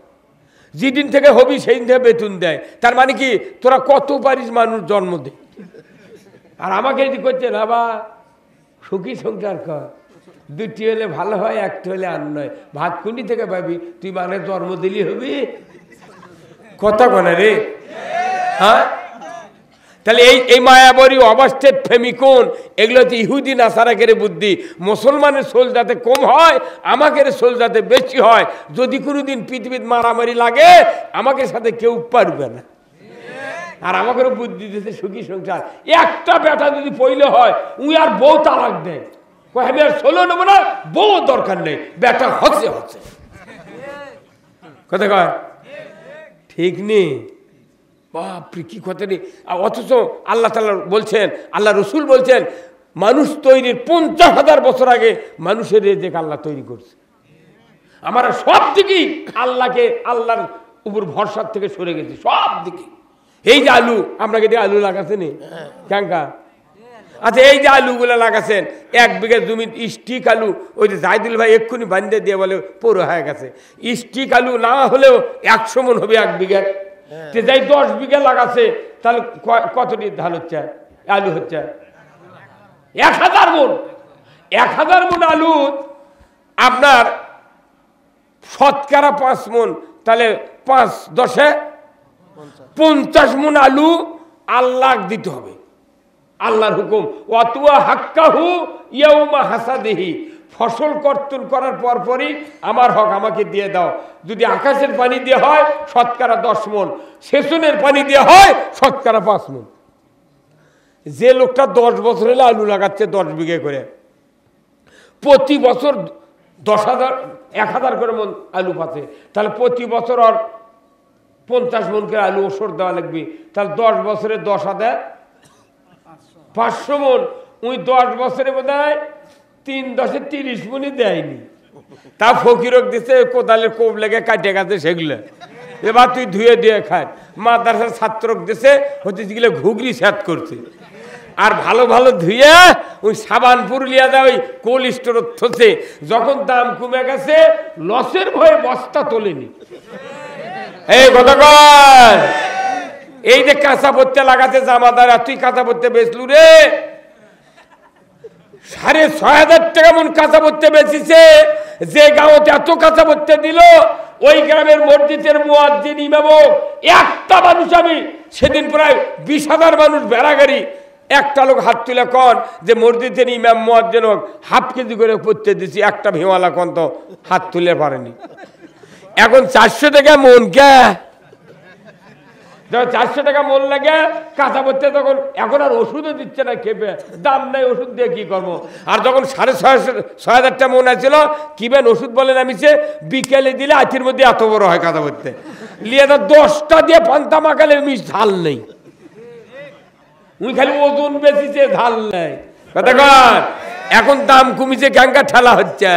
যেদিন থেকে হবি সেই দিন থেকে বেতন দেয়। তার মানে কি তোরা কত পারিস মানুষ জন্ম দে। আর আমাকে যদি করছে না বা সুখী সংসার কর, 2টি হলে ভালো হয়, 1টি হলে আর নয়, ভাত কুন্ডি থেকে পাবি, তুই মানে জন্ম দিলি হবি কথা বলে রে। হ্যাঁ, তাহলে এই মায়াবরী অবস্থের ফেমিকোন এগুলো হচ্ছে ইহুদি নাসারাকের বুদ্ধি। মুসলমানের সোল যাতে কম হয়, আমাদের সোল যাতে বেশি হয়। যদি কোনোদিন পৃথিবীর মারামারি লাগে, আমাদের সাথে কেউ পারবে না। আর আমাকেও বুদ্ধি দিতে সুখী সংসার। একটা বেটা যদি পইলে হয়, উই আর বউ তালাক দেয়, আমি আর সোলো নেবো না, বউ দরকার নেই, বেটা হচ্ছে হচ্ছে কথা কয় ঠিক নেই। বাপরে কি কথা নেই। অথচ আল্লাহ তাআলা বলছেন, আল্লাহ রসুল বলছেন, মানুষ তৈরির 50,000 বছর আগে মানুষের রেজেক আল্লাহ তৈরি করছে। আমরা সব দিকেই আল্লাহর উপর ভরসার থেকে সরে গেছি, সব দিকে। এই যে আলু, আপনাকে দিয়ে আলু লাগাচ্ছেন ক্যাঙ্কা, আচ্ছা এই যে আলুগুলো লাগাচ্ছেন 1 বিঘা জমি স্টিক আলু, ওই যে জাহিদুল ভাই এক্ষুনি বান্ধে দিয়ে বলে পুরো হয়ে গেছে। স্টিক আলু না হলেও 100 মন হবে 1 বিঘা। যাই 10 বিঘা লাগাচ্ছে, তাহলে কতটি ধান হচ্ছে, আলু হচ্ছে 1000 মন। 1000 মন আলু আপনার শতকরা 5 মন, তাহলে 5 10 50 মন আলু আল্লাহ দিতে হবে, আল্লাহর হুকুম। ওয়াতুয়া হাক্কাহু ইয়াউমা হাসাদিহি, ফসল কর্তন করার পরপরই আমার হক আমাকে দিয়ে দাও। যদি আকাশের পানি দিয়ে হয় শতকরা 10 মন, সেচনের পানি দিয়ে হয় শতকরা 5 মন। যে লোকটা 10 বছর হলে আলু লাগাচ্ছে 10 বিঘে করে, প্রতি বছর 10,000 করে মন আলু পাচ্ছে, তাহলে প্রতি বছর আর 50 মন করে আলু ওষুধ দেওয়া লাগবে। তাহলে 10 বছরে 10,000 500 মন। ওই 10 বছরে বোধ হয় 3 10 30 মনই দেয়নি। তা ফকিরক দিচ্ছে কোদালের কোপ লেগে কাটে গেছে সেগুলো, এবার তুই ধুয়ে দিয়ে খায়। মাদ্রাসার ছাত্রক দিছে হচ্ছে যেগুলো ঘুগরি স্যাত করছে, আর ভালো ভালো ধুয়ে ওই সাবান পুরুলিয়া দেয় ওই কোল্ড স্টোর থসে। যখন দাম কমে গেছে লসের ভয়ে বস্তা তোলেনি। এই কতক্ষণ এই যে কাঁচা পত্তে লাগাতে জামাদার, তুই কাঁচা পত্তে বেচলু রে 6,500 টাকা মন কাঁচা পত্তে বেচিছে। যে গাঁওতে এত কাঁচা পত্তে দিল, ওই গ্রামের মসজিদের মুয়াজ্জিন ইমাম একটা মানুষ আমি সেদিন প্রায় 20,000 মানুষ বেড়াগাড়ি, একটা লোক হাত তুলে কন যে মসজিদের ইমাম মুয়াজ্জিন হাফ কেজি করে পড়তে দিছি, একটা ভিওয়ালা কন তো হাত তুলে পারেনি। এখন 400 টাকা মন কে, 400 টাকা মন লাগে কাঁচা পড়তে, তখন এখন আর ওষুধও দিচ্ছে না, খেপে দাম নাই, ওষুধ দিয়ে কি করবো। আর যখন 6,500 মন আছিল কিবেন ওষুধ বলেন আমি সে বিকেলে দিলে আতির মধ্যে এত বড় হয় কাঁচা পড়তে লিয়ে, 10টা দিয়ে পান্তা মাখালে মিশ ঝাল নেই, উনি খালি ওজন বেশিছে ঝাল নেই। কথা কন এখন দাম কমিছে, গ্যাঙ্গা ঠেলা হচ্ছে।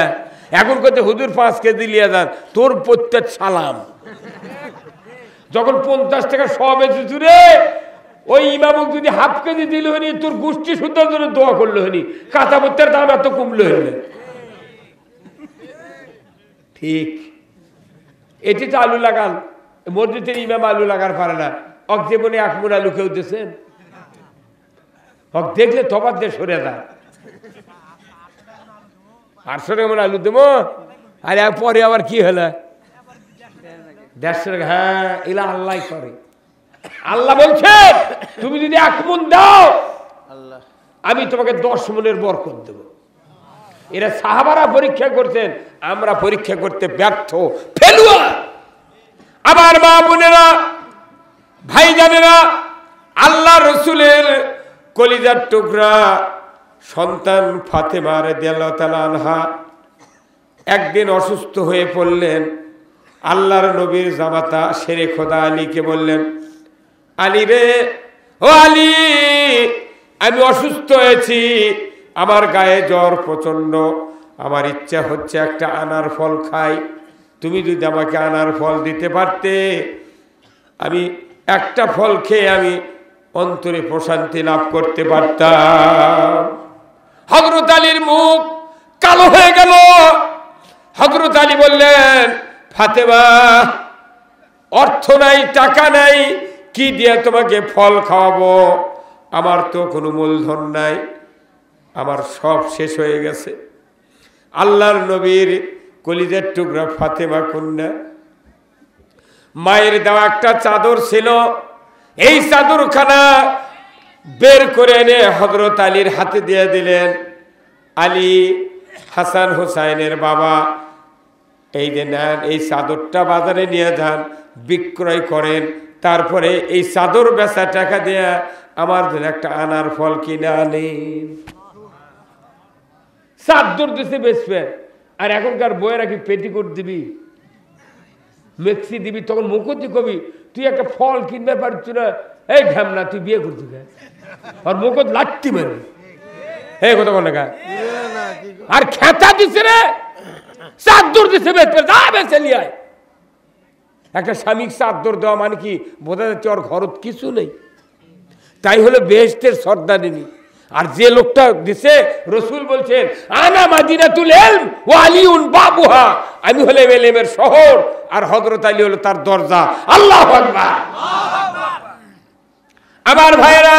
এখন করতে হুজুর 5 কেজি লিয়ে যান, তোর প্রত্যেক সালাম। যখন 50 টাকা সব বেঁচেছু রে, ওই ইমামক যদি হাফ কেজি দিল হনি, তোর গোষ্ঠী শুদ্ধার জন্য দোয়া করলো হনি, কাঁচা পত্তের দাম এত কমলো হইলে। ঠিক এটি তো আলু লাগান, মসজিদের ইমাম আলু লাগার পারে না, অক জীবনে 1 মণ আলু কেউ দিয়েছেন, অক দেখলে তবার দিয়ে সরে যায়। 800 টাকা মণ আলু দেবো, আর পরে আবার কি হলো 150 টাকা। হ্যাঁ এলা আল্লাহ করে, আল্লাহ বলছেন তুমি যদি 1 মণ দাও আমি তোমাকে 10 মণের বরকত দেব। এরা সাহাবারা পরীক্ষা করছেন, আমরা পরীক্ষা করতে ব্যর্থ, ফেলুয়া। আবার মা বোনেরা, ভাই জানেরা, আল্লাহ রসুলের কলিজার টুকরা সন্তান ফাতেমা রাদিয়াল্লাহু তাআলা আনহা একদিন অসুস্থ হয়ে পড়লেন। আল্লাহর নবীর জামাতা শেরে খোদা আলীকে বললেন, আলী রে, ও আলী, আমি অসুস্থ হয়েছি, আমার গায়ে জ্বর প্রচন্ড, আমার ইচ্ছা হচ্ছে একটা আনার ফল খাই, তুমি যদি আমাকে আনার ফল দিতে পারতে, আমি একটা ফল খেয়ে আমি অন্তরে প্রশান্তি লাভ করতে পারতাম। হযরত আলীর মুখ কালো হয়ে গেল। হযরত আলী বললেন, ফাতেমা, অর্থ নাই, টাকা নাই, কি দিয়ে তোমাকে ফল খাওয়াবো, আমার তো কোনো মূলধন নাই, আমার সব শেষ হয়ে গেছে। আল্লাহর নবীর কলিজার টুকরা ফাতেমা কন্যা, মায়ের দেওয়া একটা চাদর ছিল, এই চাদরখানা বের করে এনে হযরত আলীর হাতে দিয়ে দিলেন। আলী হাসান হুসাইনের বাবা, এই যে নেন, এই চাদরটা বাজারে নিয়ে যান, বিক্রয় করেন, তারপরে এই চাদর বেচা টাকা দিয়ে আমার জন্য একটা আনার ফল কিনে আনেন। চাদর দিছে বেচবে, আর এখনকার বইয়েরা কি পেটিকোট দিবি, মেক্সি দিবি, তখন মুখতি কবি তুই একটা ফল কিনবে পারছ না, এই ঢ্যামনা তুই বিয়ে করছি না, আর মুখত লাঠি মারবি, এই কথা বলে গা। আর খেতা দিছে রে, চাদর দিছে বেচবে, যা বেচে লিয়ে আয়। একটা স্বামীর চাদর দেওয়া মানে কি বোঝা যাচ্ছে ওর ঘরত কিছু নেই, তাই হলো বেহেশতের সর্দারিনী। আর যে লোকটা দিছে, রসুল বলছেন, আনা মাদিনাতুল ইলম ওয়া আলিউন বাবুহা, আমি হলে ইলমের শহর আর হযরত আলী হলো তার দরজা। আল্লাহু আকবার। আমার ভাইরা,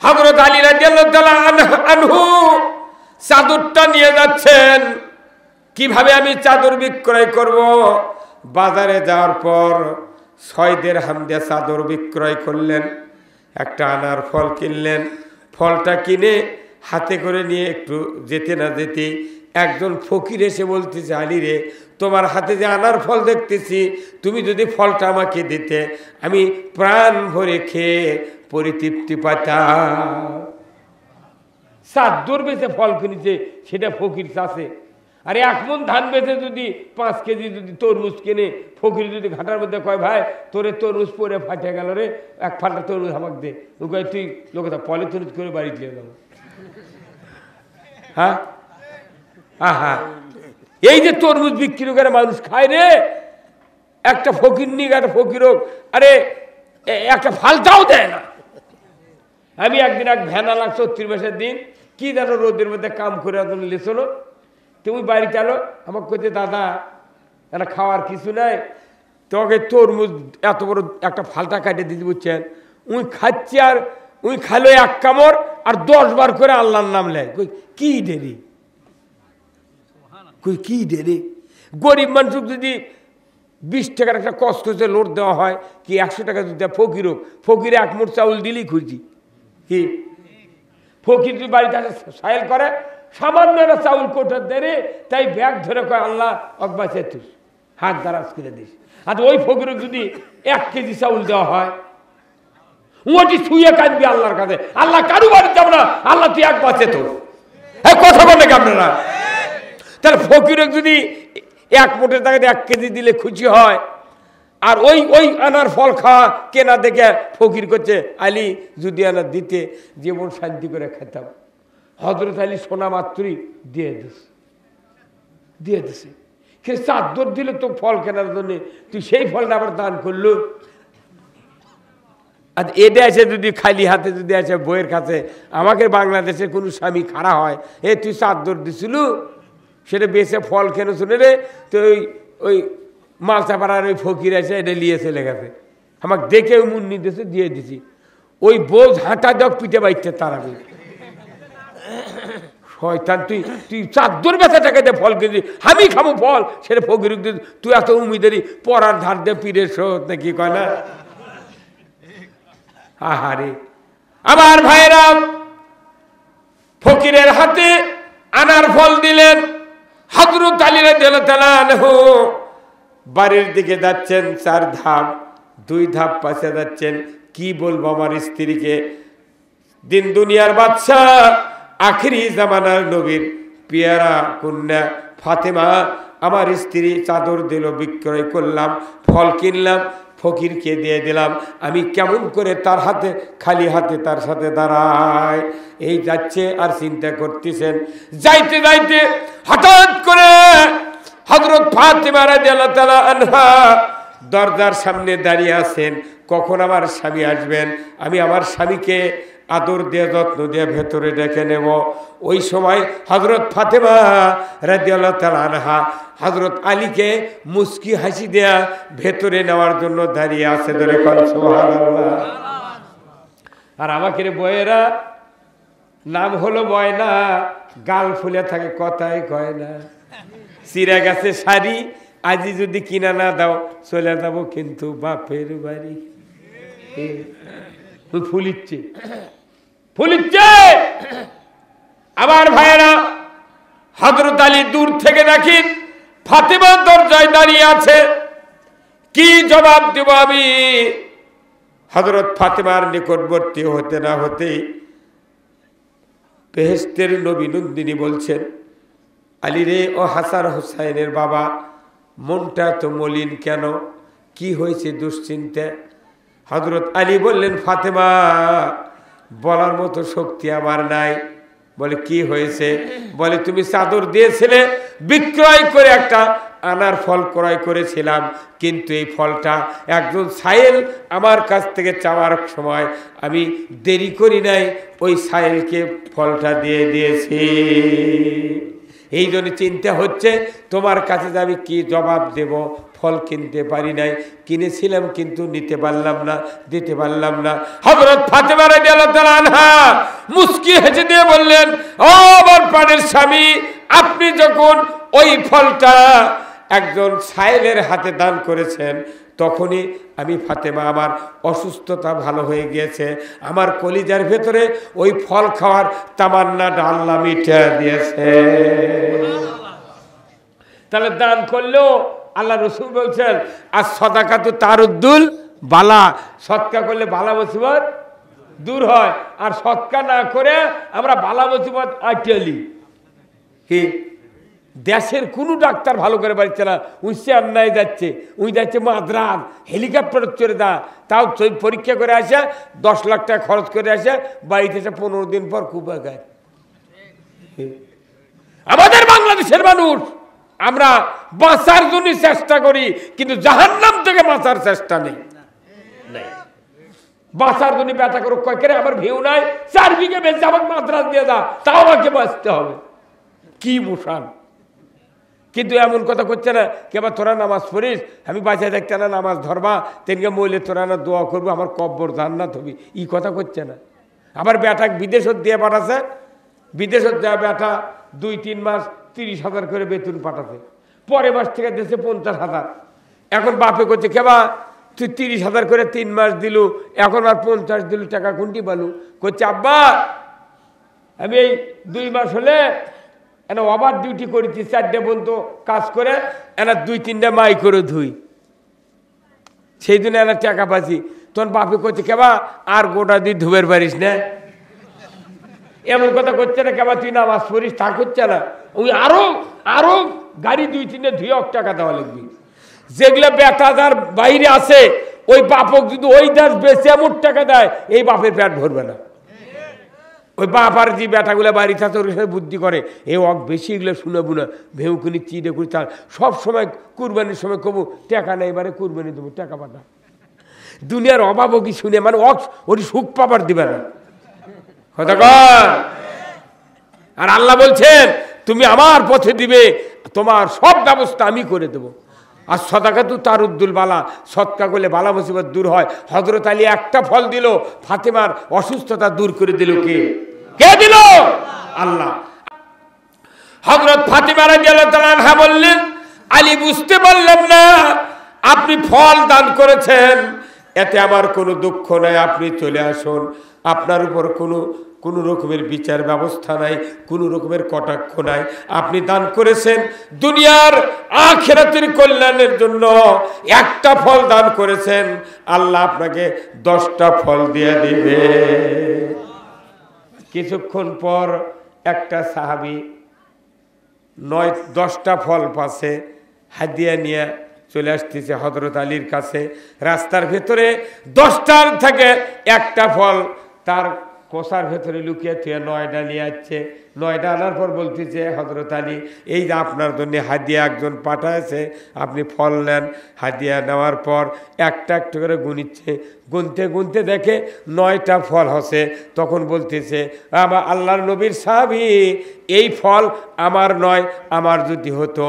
হযরত আলী রাদিয়াল্লাহু তাআলা আনহু চাদরটা নিয়ে যাচ্ছেন, কিভাবে আমি চাদর বিক্রয় করব। বাজারে যাওয়ার পর 6 দিরহাম দিয়ে চাদর বিক্রয় করলেন, একটা আনার ফল কিনলেন। ফলটা কিনে হাতে করে নিয়ে একটু যেতে না যেতে একজন ফকির এসে বলতেছে, আলী রে, তোমার হাতে যে আনার ফল দেখতেছি, তুমি যদি ফলটা আমাকে দিতে আমি প্রাণ ভরে খেয়ে পরিতৃপ্তি পাতাম। চাদর বেচে ফল কিনেছে, সেটা ফকির চাষে। আরে 1 মণ ধান বেচে যদি 5 কেজি যদি তরমুজ কিনে, ফকির যদি ঘাটার মধ্যে কয়, ভাই তোরে তরমুজ পরে ফাটে গেল রে, 1 ফাটা তরমুজ আমাকে দে, ও কয় তুই লোকটা পলে তরমুজ করে বাড়ি দিয়ে যাবো। হ্যাঁ হ্যাঁ, এই যে তরমুজ বিক্রি করে মানুষ খায় রে, একটা ফকির নিক, একটা ফকির হোক, আরে একটা ফালটাও দেয় না। আমি একদিন এক ভ্যানা লাগ 34 মাসের দিন, কি জানো রোদের মধ্যে কাম করে লেছিল, তুমি বাড়িতে আলো, আমাকে কইতে, দাদা এটা খাওয়ার কিছু নাই, তোমাকে তরমুজ এত বড় একটা ফালটা কাটিয়ে দিতে, বুঝছেন, উই খাচ্ছি, আর উই খালো 1 কামড় আর 10 বার করে আল্লাহর নাম নেয়। কই কি দেরি, কই কি দেরি, গরিব মানুষ যদি 20 টাকার একটা কসকসে লোড দেওয়া হয় কি 100 টাকা যদি ফকির হোক, ফকিরে 1 মুঠ চাউল দিলেই খুঁজি কি ফকির যদি বাড়িতে আসে সায়েল করে সামান্য একটা চাউল কোটার দেরে তাই ব্যাগ ধরে কয় আল্লাহ অকবাসে তুই হাত দারাজ করে দিস। আর ওই ফকিরক যদি 1 কেজি চাউল দেওয়া হয় ওটি ছুঁয়ে কাঁদবি আল্লাহর কাছে, আল্লাহ কারু বাড়ি যাব না, আল্লাহ তুই এক বাঁচে তো। হ্যাঁ কথা বলে আপনারা, তাহলে ফকিরক যদি 1 মুঠের টাকাতে 1 কেজি দিলে খুশি হয়, আর ওই আনার ফল খাওয়া কেনা দেখে ফকির করছে আলী যদি আনার দিতে যেমন শান্তি করে খেতাম। হজরত আলী সোনা মাত্রই দিয়ে দিছে সে চাদর দিল তো ফল কেনার জন্য, তুই সেই ফলটা আবার দান করলো। আর এটা আছে যদি খালি হাতে যদি আছে বইয়ের কাছে, আমাকে বাংলাদেশের কোনো স্বামী খাড়া হয় তুই চাদর দিছিল সেটা বেছে ফল কেন শুনে রে, তো ওই মালচাপাড়ার ওই ফকির আছে এটা নিয়ে চলে গেছে, আমাকে দেখে মুন্নি দিয়েছে দিয়ে দিছি, ওই বোঝ হাঁটা দেখ পিঠে বাইতে তার আমি শয়তান তুই চাদর বেচা টাকা দিয়ে ফল কিনছি, আমি খাবো ফল সেটা ফকির তুই এত উমিদারি পড়ার ধার দিয়ে পিড়ে শোধ নাকি কয় না। আহারে আমার ভাইরা ফকিরের হাতে আনার ফল দিলেন। হযরত আলী রাদিয়াল্লাহু আনহু বাড়ির দিকে যাচ্ছেন, 4 ধাপ 2 ধাপ পাশে যাচ্ছেন, কি বলবো আমার স্ত্রীকে, দিন দুনিয়ার বাদশা আখিরি জামানার নবীর পেয়ারা কন্যা ফাতেমা আমার স্ত্রী চাদর দিল, বিক্রয় করলাম, ফল কিনলাম, ফকিরকে দিয়ে দিলাম, আমি কেমন করে তার হাতে খালি হাতে তার সাথে দাঁড়ায়। এই যাচ্ছে আর চিন্তা করতেছেন, যাইতে যাইতে হঠাৎ করে হযরত ফাতেমা রাদিয়াল্লাহু তাআলা আনহা দরজার সামনে দাঁড়িয়ে আছেন, কখন আমার স্বামী আসবেন, আমি আমার স্বামীকে আদর দিয়ে যত্ন দিয়ে ভেতরে ডেকে নেব। ওই সময় হযরত ফাতেমা রাদিয়াল্লাহু তাআলা আনহা হযরত আলীকে মুস্কি হাসি দেয়া ভেতরে নেওয়ার জন্য দাঁড়িয়ে আছে, ধরে কোন সুবহানাল্লাহ। আর আমাকে বয়েরা নাম হলো ময়না, গাল ফুলে থাকে কথাই কয় না, চিরা গেছে শাড়ি আজি যদি কিনা না দাও চলে যাবো কিন্তু বাপের বাড়ি। ফুলিচ্ছে আমার ভাইয়েরা, হযরত আলী দূর থেকে দেখেন ফাতেমা দরজায় দাঁড়িয়ে আছে, কি জবাব দেব আমি। হযরত ফাতেমার নিকটবর্তী হতে না হতেই বেহেশতের নবী নন্দিনী বলছেন, আলী রে ও হাসান হুসাইনের বাবা, মনটা তো মলিন কেন, কি হয়েছে দুশ্চিন্তা? হযরত আলী বললেন, ফাতেমা বলার মতো শক্তি আমার নাই। বলে কি হয়েছে? বলে তুমি চাদর দিয়েছিলে, বিক্রয় করে একটা আনার ফল ক্রয় করেছিলাম, কিন্তু এই ফলটা একজন সায়েল আমার কাছ থেকে চাওয়ার সময় আমি দেরি করি নাই, ওই সায়েলকে ফলটা দিয়ে দিয়েছি। এই জন্য চিন্তা হচ্ছে তোমার কাছে যে আমি কি জবাব দেব, ফল কিনতে পারি নাই, কিনেছিলাম কিন্তু নিতে পারলাম না, দিতে পারলাম না। হযরত ফাতেমা রাদিয়াল্লাহু তাআলা আনহা মুস্কি হেসে দিয়ে বললেন, ও আমার প্রাণের স্বামী, আপনি যখন ওই ফলটা একজন সায়েলের হাতে দান করেছেন, তখনই আমি ফাতেমা আমার অসুস্থতা ভালো হয়ে গিয়েছে, আমার কলিজার ভেতরে ওই ফল খাওয়ার তামান্নাটা আল্লাহ মিটা দিয়েছে। তাহলে দান করলেও আল্লাহ রসুল বলছেন, আর সদাকা তো তারুদ্দুল বালা, সৎকা করলে বালা মুসিবত দূর হয়, আর সৎকা না করে আমরা বালা মুসিবত আটলি। কি দেশের কোনো ডাক্তার ভালো করে পারছে না, উঠছে অন্যায় যাচ্ছে, যাচ্ছে মাদ্রাজ হেলিকপ্টার চড়ে দা, তাও পরীক্ষা করে আসে 10 লাখ টাকা খরচ করে আসে, বাড়িতে এসে 15 দিন পর কুপা গায়। আমাদের বাংলাদেশের মানুষ আমরা বাঁচার জন্য চেষ্টা করি, কিন্তু জাহান্নাম থেকে বাঁচার চেষ্টা নেই। বাঁচার জন্য ব্যথা করো কয় করে আমার ভিউ নাই, 4 বিঘে বেঁচে আমাকে মাদ্রাজ দিয়ে দা, তাও আমাকে বাঁচতে হবে, কি মুশান। কিন্তু এমন কথা করছে না, কেবল তোরা নামাজ পড়িস, আমি বাঁচায় দেখতে না নামাজ ধরবা, তেনকে মইলে তোরা না দোয়া করবো, আমার কব্বর জান্নাত হবি, ই কথা করছে না। আবার বেটা বিদেশত দিয়ে পাঠাছে, বিদেশত দেওয়া বেটা 2-3 মাস 30,000 করে বেতন পাঠাছে, পরের মাস থেকে দিয়েছে 50,000। এখন বাপে করছে কেবা তুই 30,000 করে 3 মাস দিল, এখন আর 50 দিল, টাকা কোনটি বলু? করছে আব্বা আমি এই 2 মাস হলে এনা ওভার ডিউটি করেছি, 4টে পর্যন্ত কাজ করে এনা 2-3টা মাই করে ধুই, সেই জন্য এনা টাকা পাচ্ছি। তখন বাপে করছে কেবা আর গোটা দিয়ে ধুবের পারিস না, এমন কথা করছে না কেবা তুই নামাজ পড়িস, তা করছে না, ওই আরো আরো গাড়ি 2-3টে ধুয়ে টাকা দেওয়া লাগবে। যেগুলো বেটা যার বাইরে আছে ওই বাপক যদি ওই দেশ বেশি এমন টাকা দেয় এই বাপের পেট ভরবে না। ওই বাপ আর যে বেটাগুলো বাড়িতে আছে ওর সাথে বুদ্ধি করে এ অক বেশি এগুলো শুনাবো না, ভেউকুনি চিড়ে করি, তার সব সময় কুরবানির সময় কবু টাকা নেই, এবারে কুরবানি দেবো টাকা পাঠা। দুনিয়ার অভাবও কি শুনে মানে ওর সুখ পাবার দিবে না। আর আল্লাহ বলছেন তুমি আমার পথে দিবে, তোমার সব ব্যবস্থা আমি করে দেবো। আর সদাকা তো তার উদ্দুল বালা, সৎকা করলে বালা মুসিবত দূর হয়। হযরত আলী একটা ফল দিল, ফাতেমার অসুস্থতা দূর করে দিল কে? কে দিল? আল্লাহ। হযরত ফাতেমা রাদিয়াল্লাহু তাআলা আনহা বললেন আলী বুঝতে পারলাম না আপনি ফল দান করেছেন, এতে আমার কোনো দুঃখ নাই, আপনি চলে আসুন, আপনার উপর কোনো রকমের বিচার ব্যবস্থা নাই, কোনো রকমের কটাক্ষ নাই, আপনি দান করেছেন দুনিয়ার আখিরাতের কল্যাণের জন্য, একটা ফল দান করেছেন, আল্লাহ আপনাকে 10টা ফল দিয়ে দিবে। কিছুক্ষণ পর একটা সাহাবী 9-10টা ফল পাশে হাদিয়া নিয়ে চলে আসতেছে হযরত আলীর কাছে। রাস্তার ভেতরে 10টার থেকে একটা ফল তার কোষার ভেতরে লুকিয়ে তুই 9টা নিয়ে আসছে। 9টা আনার পর বলতেছে হযরত আলী এই যে আপনার জন্য হাদিয়া একজন পাঠাইছে, আপনি ফল নেন। হাদিয়া নেওয়ার পর একটা একটা করে গুনিচ্ছে, গুনতে গুনতে দেখে 9টা ফল হচ্ছে। তখন বলতেছে আমার আল্লাহর নবীর সাহাবী এই ফল আমার নয়, আমার যদি হতো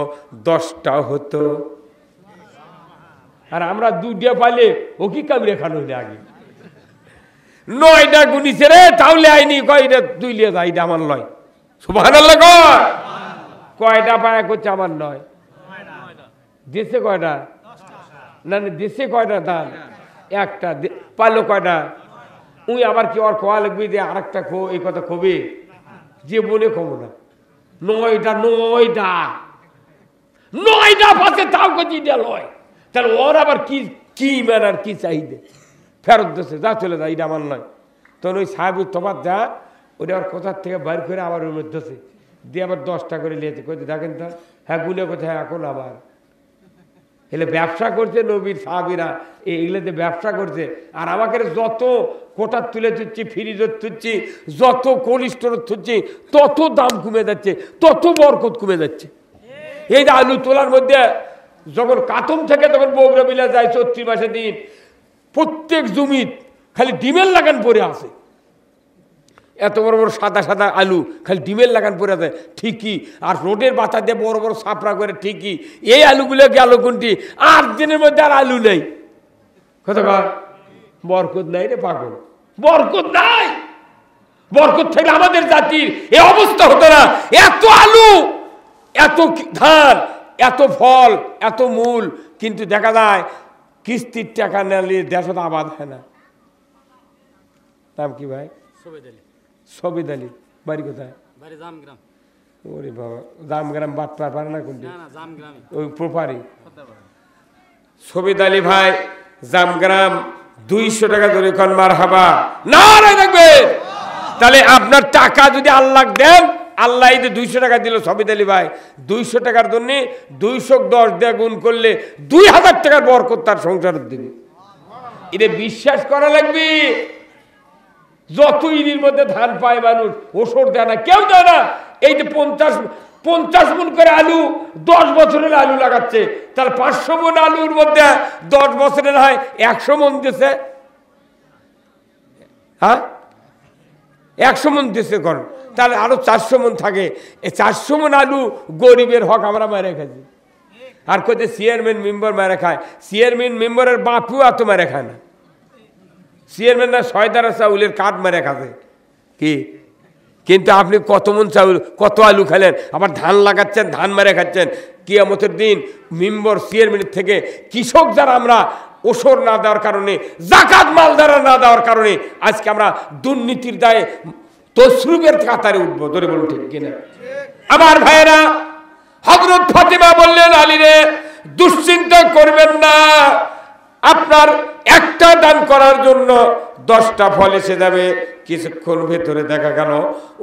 10টা হতো। আর আমরা 2টা পাইলে ও কি কামড়ে খানো হইলে আগে 9টা গুনিছে রে, তাহলে আইনি কয়টা তুই লিয়ে যা, এটা আমার নয়। সুবহানাল্লাহ কয়টা পায়া করছে আমার নয়, দেশে কয়টা না দেশে কয়টা দান একটা পাইলো কয়টা, উই আবার কি ওর কোয়া লাগবে যে আর একটা খো, এই কথা কবি যে বলে কমো না। 9টা পাশে তাও করছি এটা লয়, তাহলে ওর আবার কি ম্যানার কি চাহিদা, ফেরত দিচ্ছে যা চলে যা, এটা আমার নয়। তখন ওই সাহেবের তোমার যা ওটা আবার কোথার থেকে বাইর করে আবার ওর মধ্যে দিয়ে আবার 10টা করে নিয়েছে, কইতে দেখেন তো হ্যাঁ গুনে কোথায় এখন আবার এলে ব্যবসা করছে নবীর সাহাবীরা, এগুলোতে ব্যবসা করছে। আর আমাকে যত কোটার তুলে তুলছি, ফ্রিজের তুলছি, যত কোল্ড স্টোর তুলছি, তত দাম কমে যাচ্ছে, তত বরকত কমে যাচ্ছে। এই যে আলু তোলার মধ্যে যখন কাতম থেকে তখন বগুড়া মিলা যায় 34 মাসে দিন, প্রত্যেক জমিত খালি ডিমের লাগান পরে আছে, এত বড় বড় সাদা সাদা আলু খালি ডিমের লাগান পরে আছে ঠিকই। আর রোডের বাতা দিয়ে বড় বড় সাপড়া করে ঠিকই, এই আলুগুলো গেল কোনটি 8 দিনের মধ্যে আর আলু নেই। কতবার বরকত নাই রে পাগল, বরকত নাই। বরকত থেকে আমাদের জাতির এই অবস্থা হতো না। এত আলু, এত ধান, এত ফল, এত মূল, কিন্তু দেখা যায় কিস্তির টাকা নিলে দেশত আবাদ হয় না। নাম কি ভাই? সবেদ আলী। বাড়ি কোথায়? ওরে বাবা, জামগ্রাম বাট্টা পারে না কোনটি, ওই প্রপারি। সবেদ আলী ভাই জামগ্রাম 200 টাকা ধরে কোন মারহাবা না দেখবে। তাহলে আপনার টাকা যদি আল্লাহ দেন, আল্লাহ এই যে 200 টাকা দিল সবেদ আলী ভাই, 200 টাকার জন্য 210 দিয়ে গুণ করলে 2000 টাকার বরকত তার সংসার দিবে। এটা বিশ্বাস করা লাগবে। যত ঈদের মধ্যে ধান পায় মানুষ, ওষুধ দেয় না, কেউ দেয় না। এই যে 50 মণ করে আলু 10 বছরের আলু লাগাচ্ছে, তার 500 মণ আলুর মধ্যে 10 বছরের হয় 100 মণ দিছে। হ্যাঁ 100 মণ দিছে কর, তাহলে আরো 400 মণ থাকে। এই 400 মণ আলু গরিবের হক আমরা মেরে খাচ্ছি। আর কোথায় চেয়ারম্যান মেম্বার মেরে খায়, চেয়ারম্যান মেম্বারের বাপু এত মেরে খায় না। চেয়ারম্যান না 6 চাউলের কাঠ মেরে খাবে কি কিন্তু আপনি কত মন চাউল কত আলু খেলেন, আবার ধান লাগাচ্ছেন, ধান মেরে খাচ্ছেন। কিয়ামতের দিন মেম্বার চেয়ারম্যানের থেকে কৃষক যারা আমরা ওসর না দেওয়ার কারণে, জাকাত মাল দ্বারা না দেওয়ার কারণে আজকে আমরা দুর্নীতির দায়ে তসরুফের কাতারে উঠবো। ধরে বলুন ঠিক কিনা? আমার ভাইয়েরা, হযরত ফাতেমা বললেন, আলী রে দুশ্চিন্তা করবেন না, আপনার একটা দান করার জন্য 10টা ফল এসে যাবে। কিছুক্ষণ ভেতরে দেখা গেল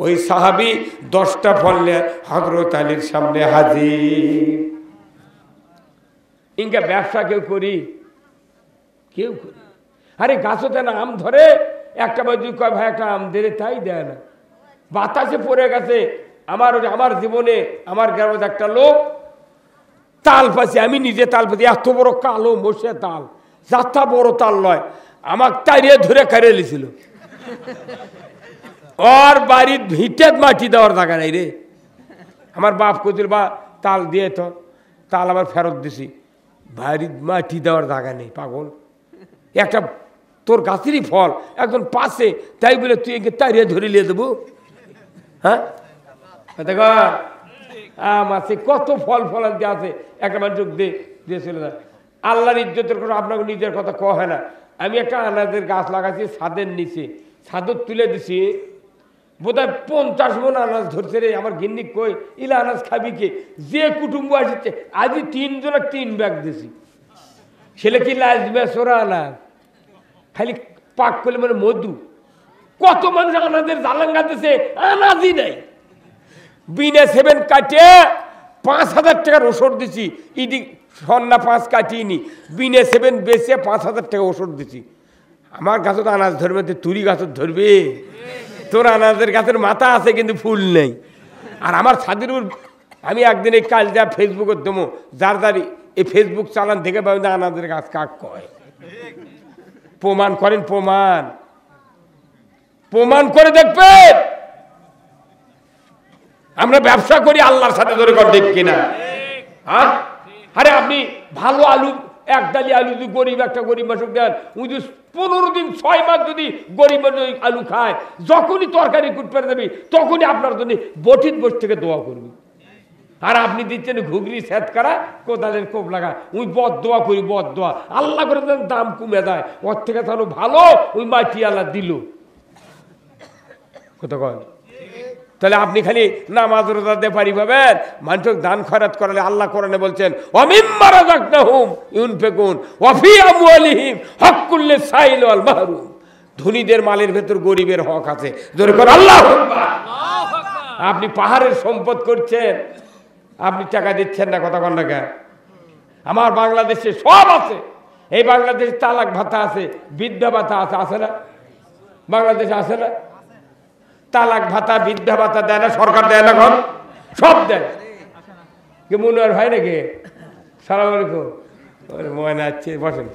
ওই সাহাবী 10টা ফল নিয়ে হযরত আলীর সামনে হাজির। ইনকা ব্যবসা কেউ করি, কেউ করি। আরে গাছতে না আম ধরে, একটা বাজু কয় ভাই একটা আম দেরে, তাই দেয় না। বাতাসে পড়ে গেছে। আমার জীবনে আমার গ্রামে একটা লোক তাল পাচ্ছি, আমি নিজে তাল পাচ্ছি, এত বড় কালো মোষে তাল, যাত্রা বড় তাল নয়, আমার তাইরে ধরে কারে লিছিল। ওর বাড়ির ভিটের মাটি দেওয়ার জায়গা নাই রে। আমার বাপ কইছিল বা তাল দিয়ে তো, তাল আবার ফেরত দিছি, বাড়ির মাটি দেওয়ার জায়গা নেই। পাগল, একটা তোর গাছেরই ফল একজন পাশে, তাই বলে তুই একে তাইরে ধরে নিয়ে দেবো? হ্যাঁ দেখো আম আছে, কত ফল ফলান্তি আছে, একটা মানুষ দিয়ে চলে যায়। আল্লাহর ইজ্জতের কথা আপনাকে নিজের কথা কওয়া হয় না। আমি একটা আনাজের গাছ লাগাচ্ছি ছাদের নিচে, ছাদর তুলে দিছি, বোধহয় 50 মণ আনাজ ধরছে রে। আমার গিন্নি কই ইলা আনাজ খাবি কে? যে কুটুম্ব আসছে আজই 3 জনের 3 ব্যাগ দিছি। ছেলে কি লাজবে সোরা আনাজ খালি পাক করলে মানে মধু। কত মানুষ আনাজের জালাঙ্গা দিছে, আনাজই নাই। বিনে 7 কাটে 5000 টাকার ওষুধ দিছি। ইডি সন্না 5 কাটিনি, বিনে 7 বেচে 5000 টাকা ওষুধ দিছি। আমার গাছত আনাজ ধরবে, তুরি গাছত ধরবে? তোর আনাজের গাছের মাথা আছে কিন্তু ফুল নেই। আর আমার ছাদের আমি একদিন এই কাল যা ফেসবুকে দেবো, যার যারি এই ফেসবুক চালান দেখে পাবেন আনাজের গাছ কাক কয়। প্রমাণ করেন, প্রমাণ করে দেখবেন। আমরা ব্যবসা করি আল্লাহর সাথে, ধরে কর দেখ কিনা? হ্যাঁ, আরে আপনি ভালো আলু, এক ডালি আলু যদি গরিব একটা গরিব মানুষ দেন, উনি যদি 15 দিন 6 মাস যদি গরিব মানুষ আলু খায়, যখনই তরকারি কুট পেরে দেবি তখনই আপনার জন্য বটিত বস থেকে দোয়া করবি। আর আপনি দিচ্ছেন ঘুগরি সেট করা, কোদালের কোপ লাগা, ওই বদ দোয়া করি, বদ দোয়া। আল্লাহ করে দেন দাম কমে যায়, ওর থেকে তাহলে ভালো ওই মাটি আল্লাহ দিল। কত কয়? তাহলে আপনি খালি নামাজ রোজা দিয়ে পারি পাবেন, মানুষ দান খয়রাত করালে আল্লাহ কোরআনে বলছেন ওয়ামিম্মা রাযাকনাহুম ইউনফিকুন ওয়া ফি আমওয়ালিহিম হাক্কুল লিসাইল ওয়াল মাহরুম। ধনীদের মালের ভেতর গরিবের হক আছে। জোরে করে আল্লাহু আকবার। আপনি পাহাড়ের সম্পদ করছেন, আপনি টাকা দিচ্ছেন না, কথা কন না কেন? আমার বাংলাদেশে সব আছে। এই বাংলাদেশে তালাক ভাতা আছে, বৃদ্ধা ভাতা আছে, আছে না? বাংলাদেশে আছে না? তালাক ভাতা, বৃদ্ধা ভাতা দেয় না সরকার? দেয় না? ঘর সব দেয়। কি মনে হয় ভাই নাকি? সালাম আলাইকুম। ময়না আছে, বসেন।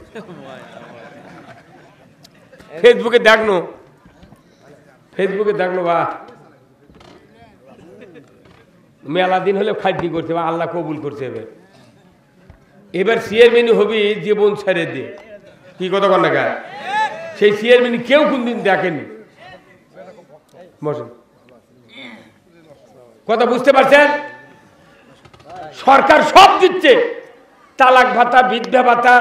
ফেসবুকে দেখনো, বা মেলা দিন হলে খাদ্যি করছে, বা আল্লাহ কবুল করছে। এবার চেয়ারম্যান হবি জীবন ছেড়ে দিয়ে, কি কথা কন না কেন? সেই চেয়ারম্যান কেউ কোনদিন দেখেনি। কথা বুঝতে পারছেন? সরকার সব দিচ্ছে, তালাক ভাতা, বৃদ্ধা ভাতা,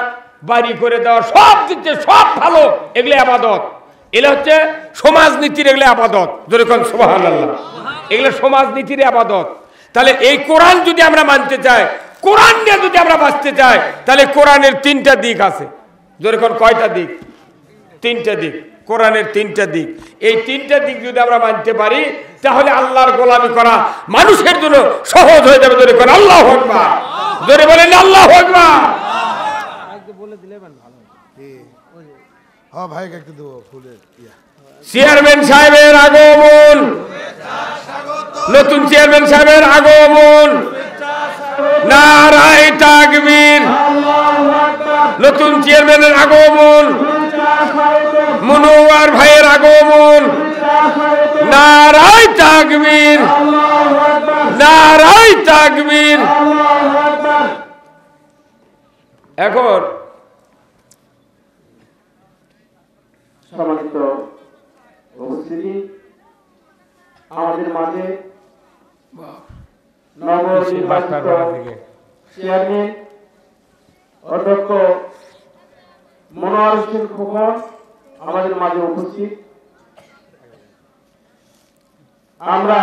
বাড়ি করে দেওয়া, সব দিচ্ছে, সব ভালো। এগুলো আবাদত, এগুলো হচ্ছে সমাজনীতির, এগুলো আবাদত। যেরকম সুবহানাল্লাহ, এগুলো সমাজনীতির আবাদত। তাহলে এই কোরআন যদি আমরা মানতে চাই, কোরআন নিয়ে যদি আমরা বাঁচতে চাই, তাহলে কোরআনের 3টা দিক আছে। যেরকম কয়টা দিক? 3টা দিক। কোরআনের 3টা দিক। এই 3টা দিক যদি আমরা মানতে পারি, তাহলে আল্লাহর গোলামি করা মানুষের জন্য সহজ হয়ে যাবে। জোরে করে আল্লাহু আকবার। জোরে বলেন আল্লাহু আকবার। চেয়ারম্যান সাহেবের আগমন, নতুন চেয়ারম্যান সাহেবের আগমন, নারায়ে তাকবীর। নতুন চেয়ারম্যানের আগমন, মনোয়ার ভাইয়ের আগমন, নারায়ে তাকবীর, নারায়ে তাকবীর। এখন সম্মানিত উপস্থিতি, আমাদের মাঝে বাটপাড়া থেকে চেয়ারম্যান অধ্যক্ষ মনোয়ার হোসেন খোকন আমাদের মাঝে উপস্থিত। আমরা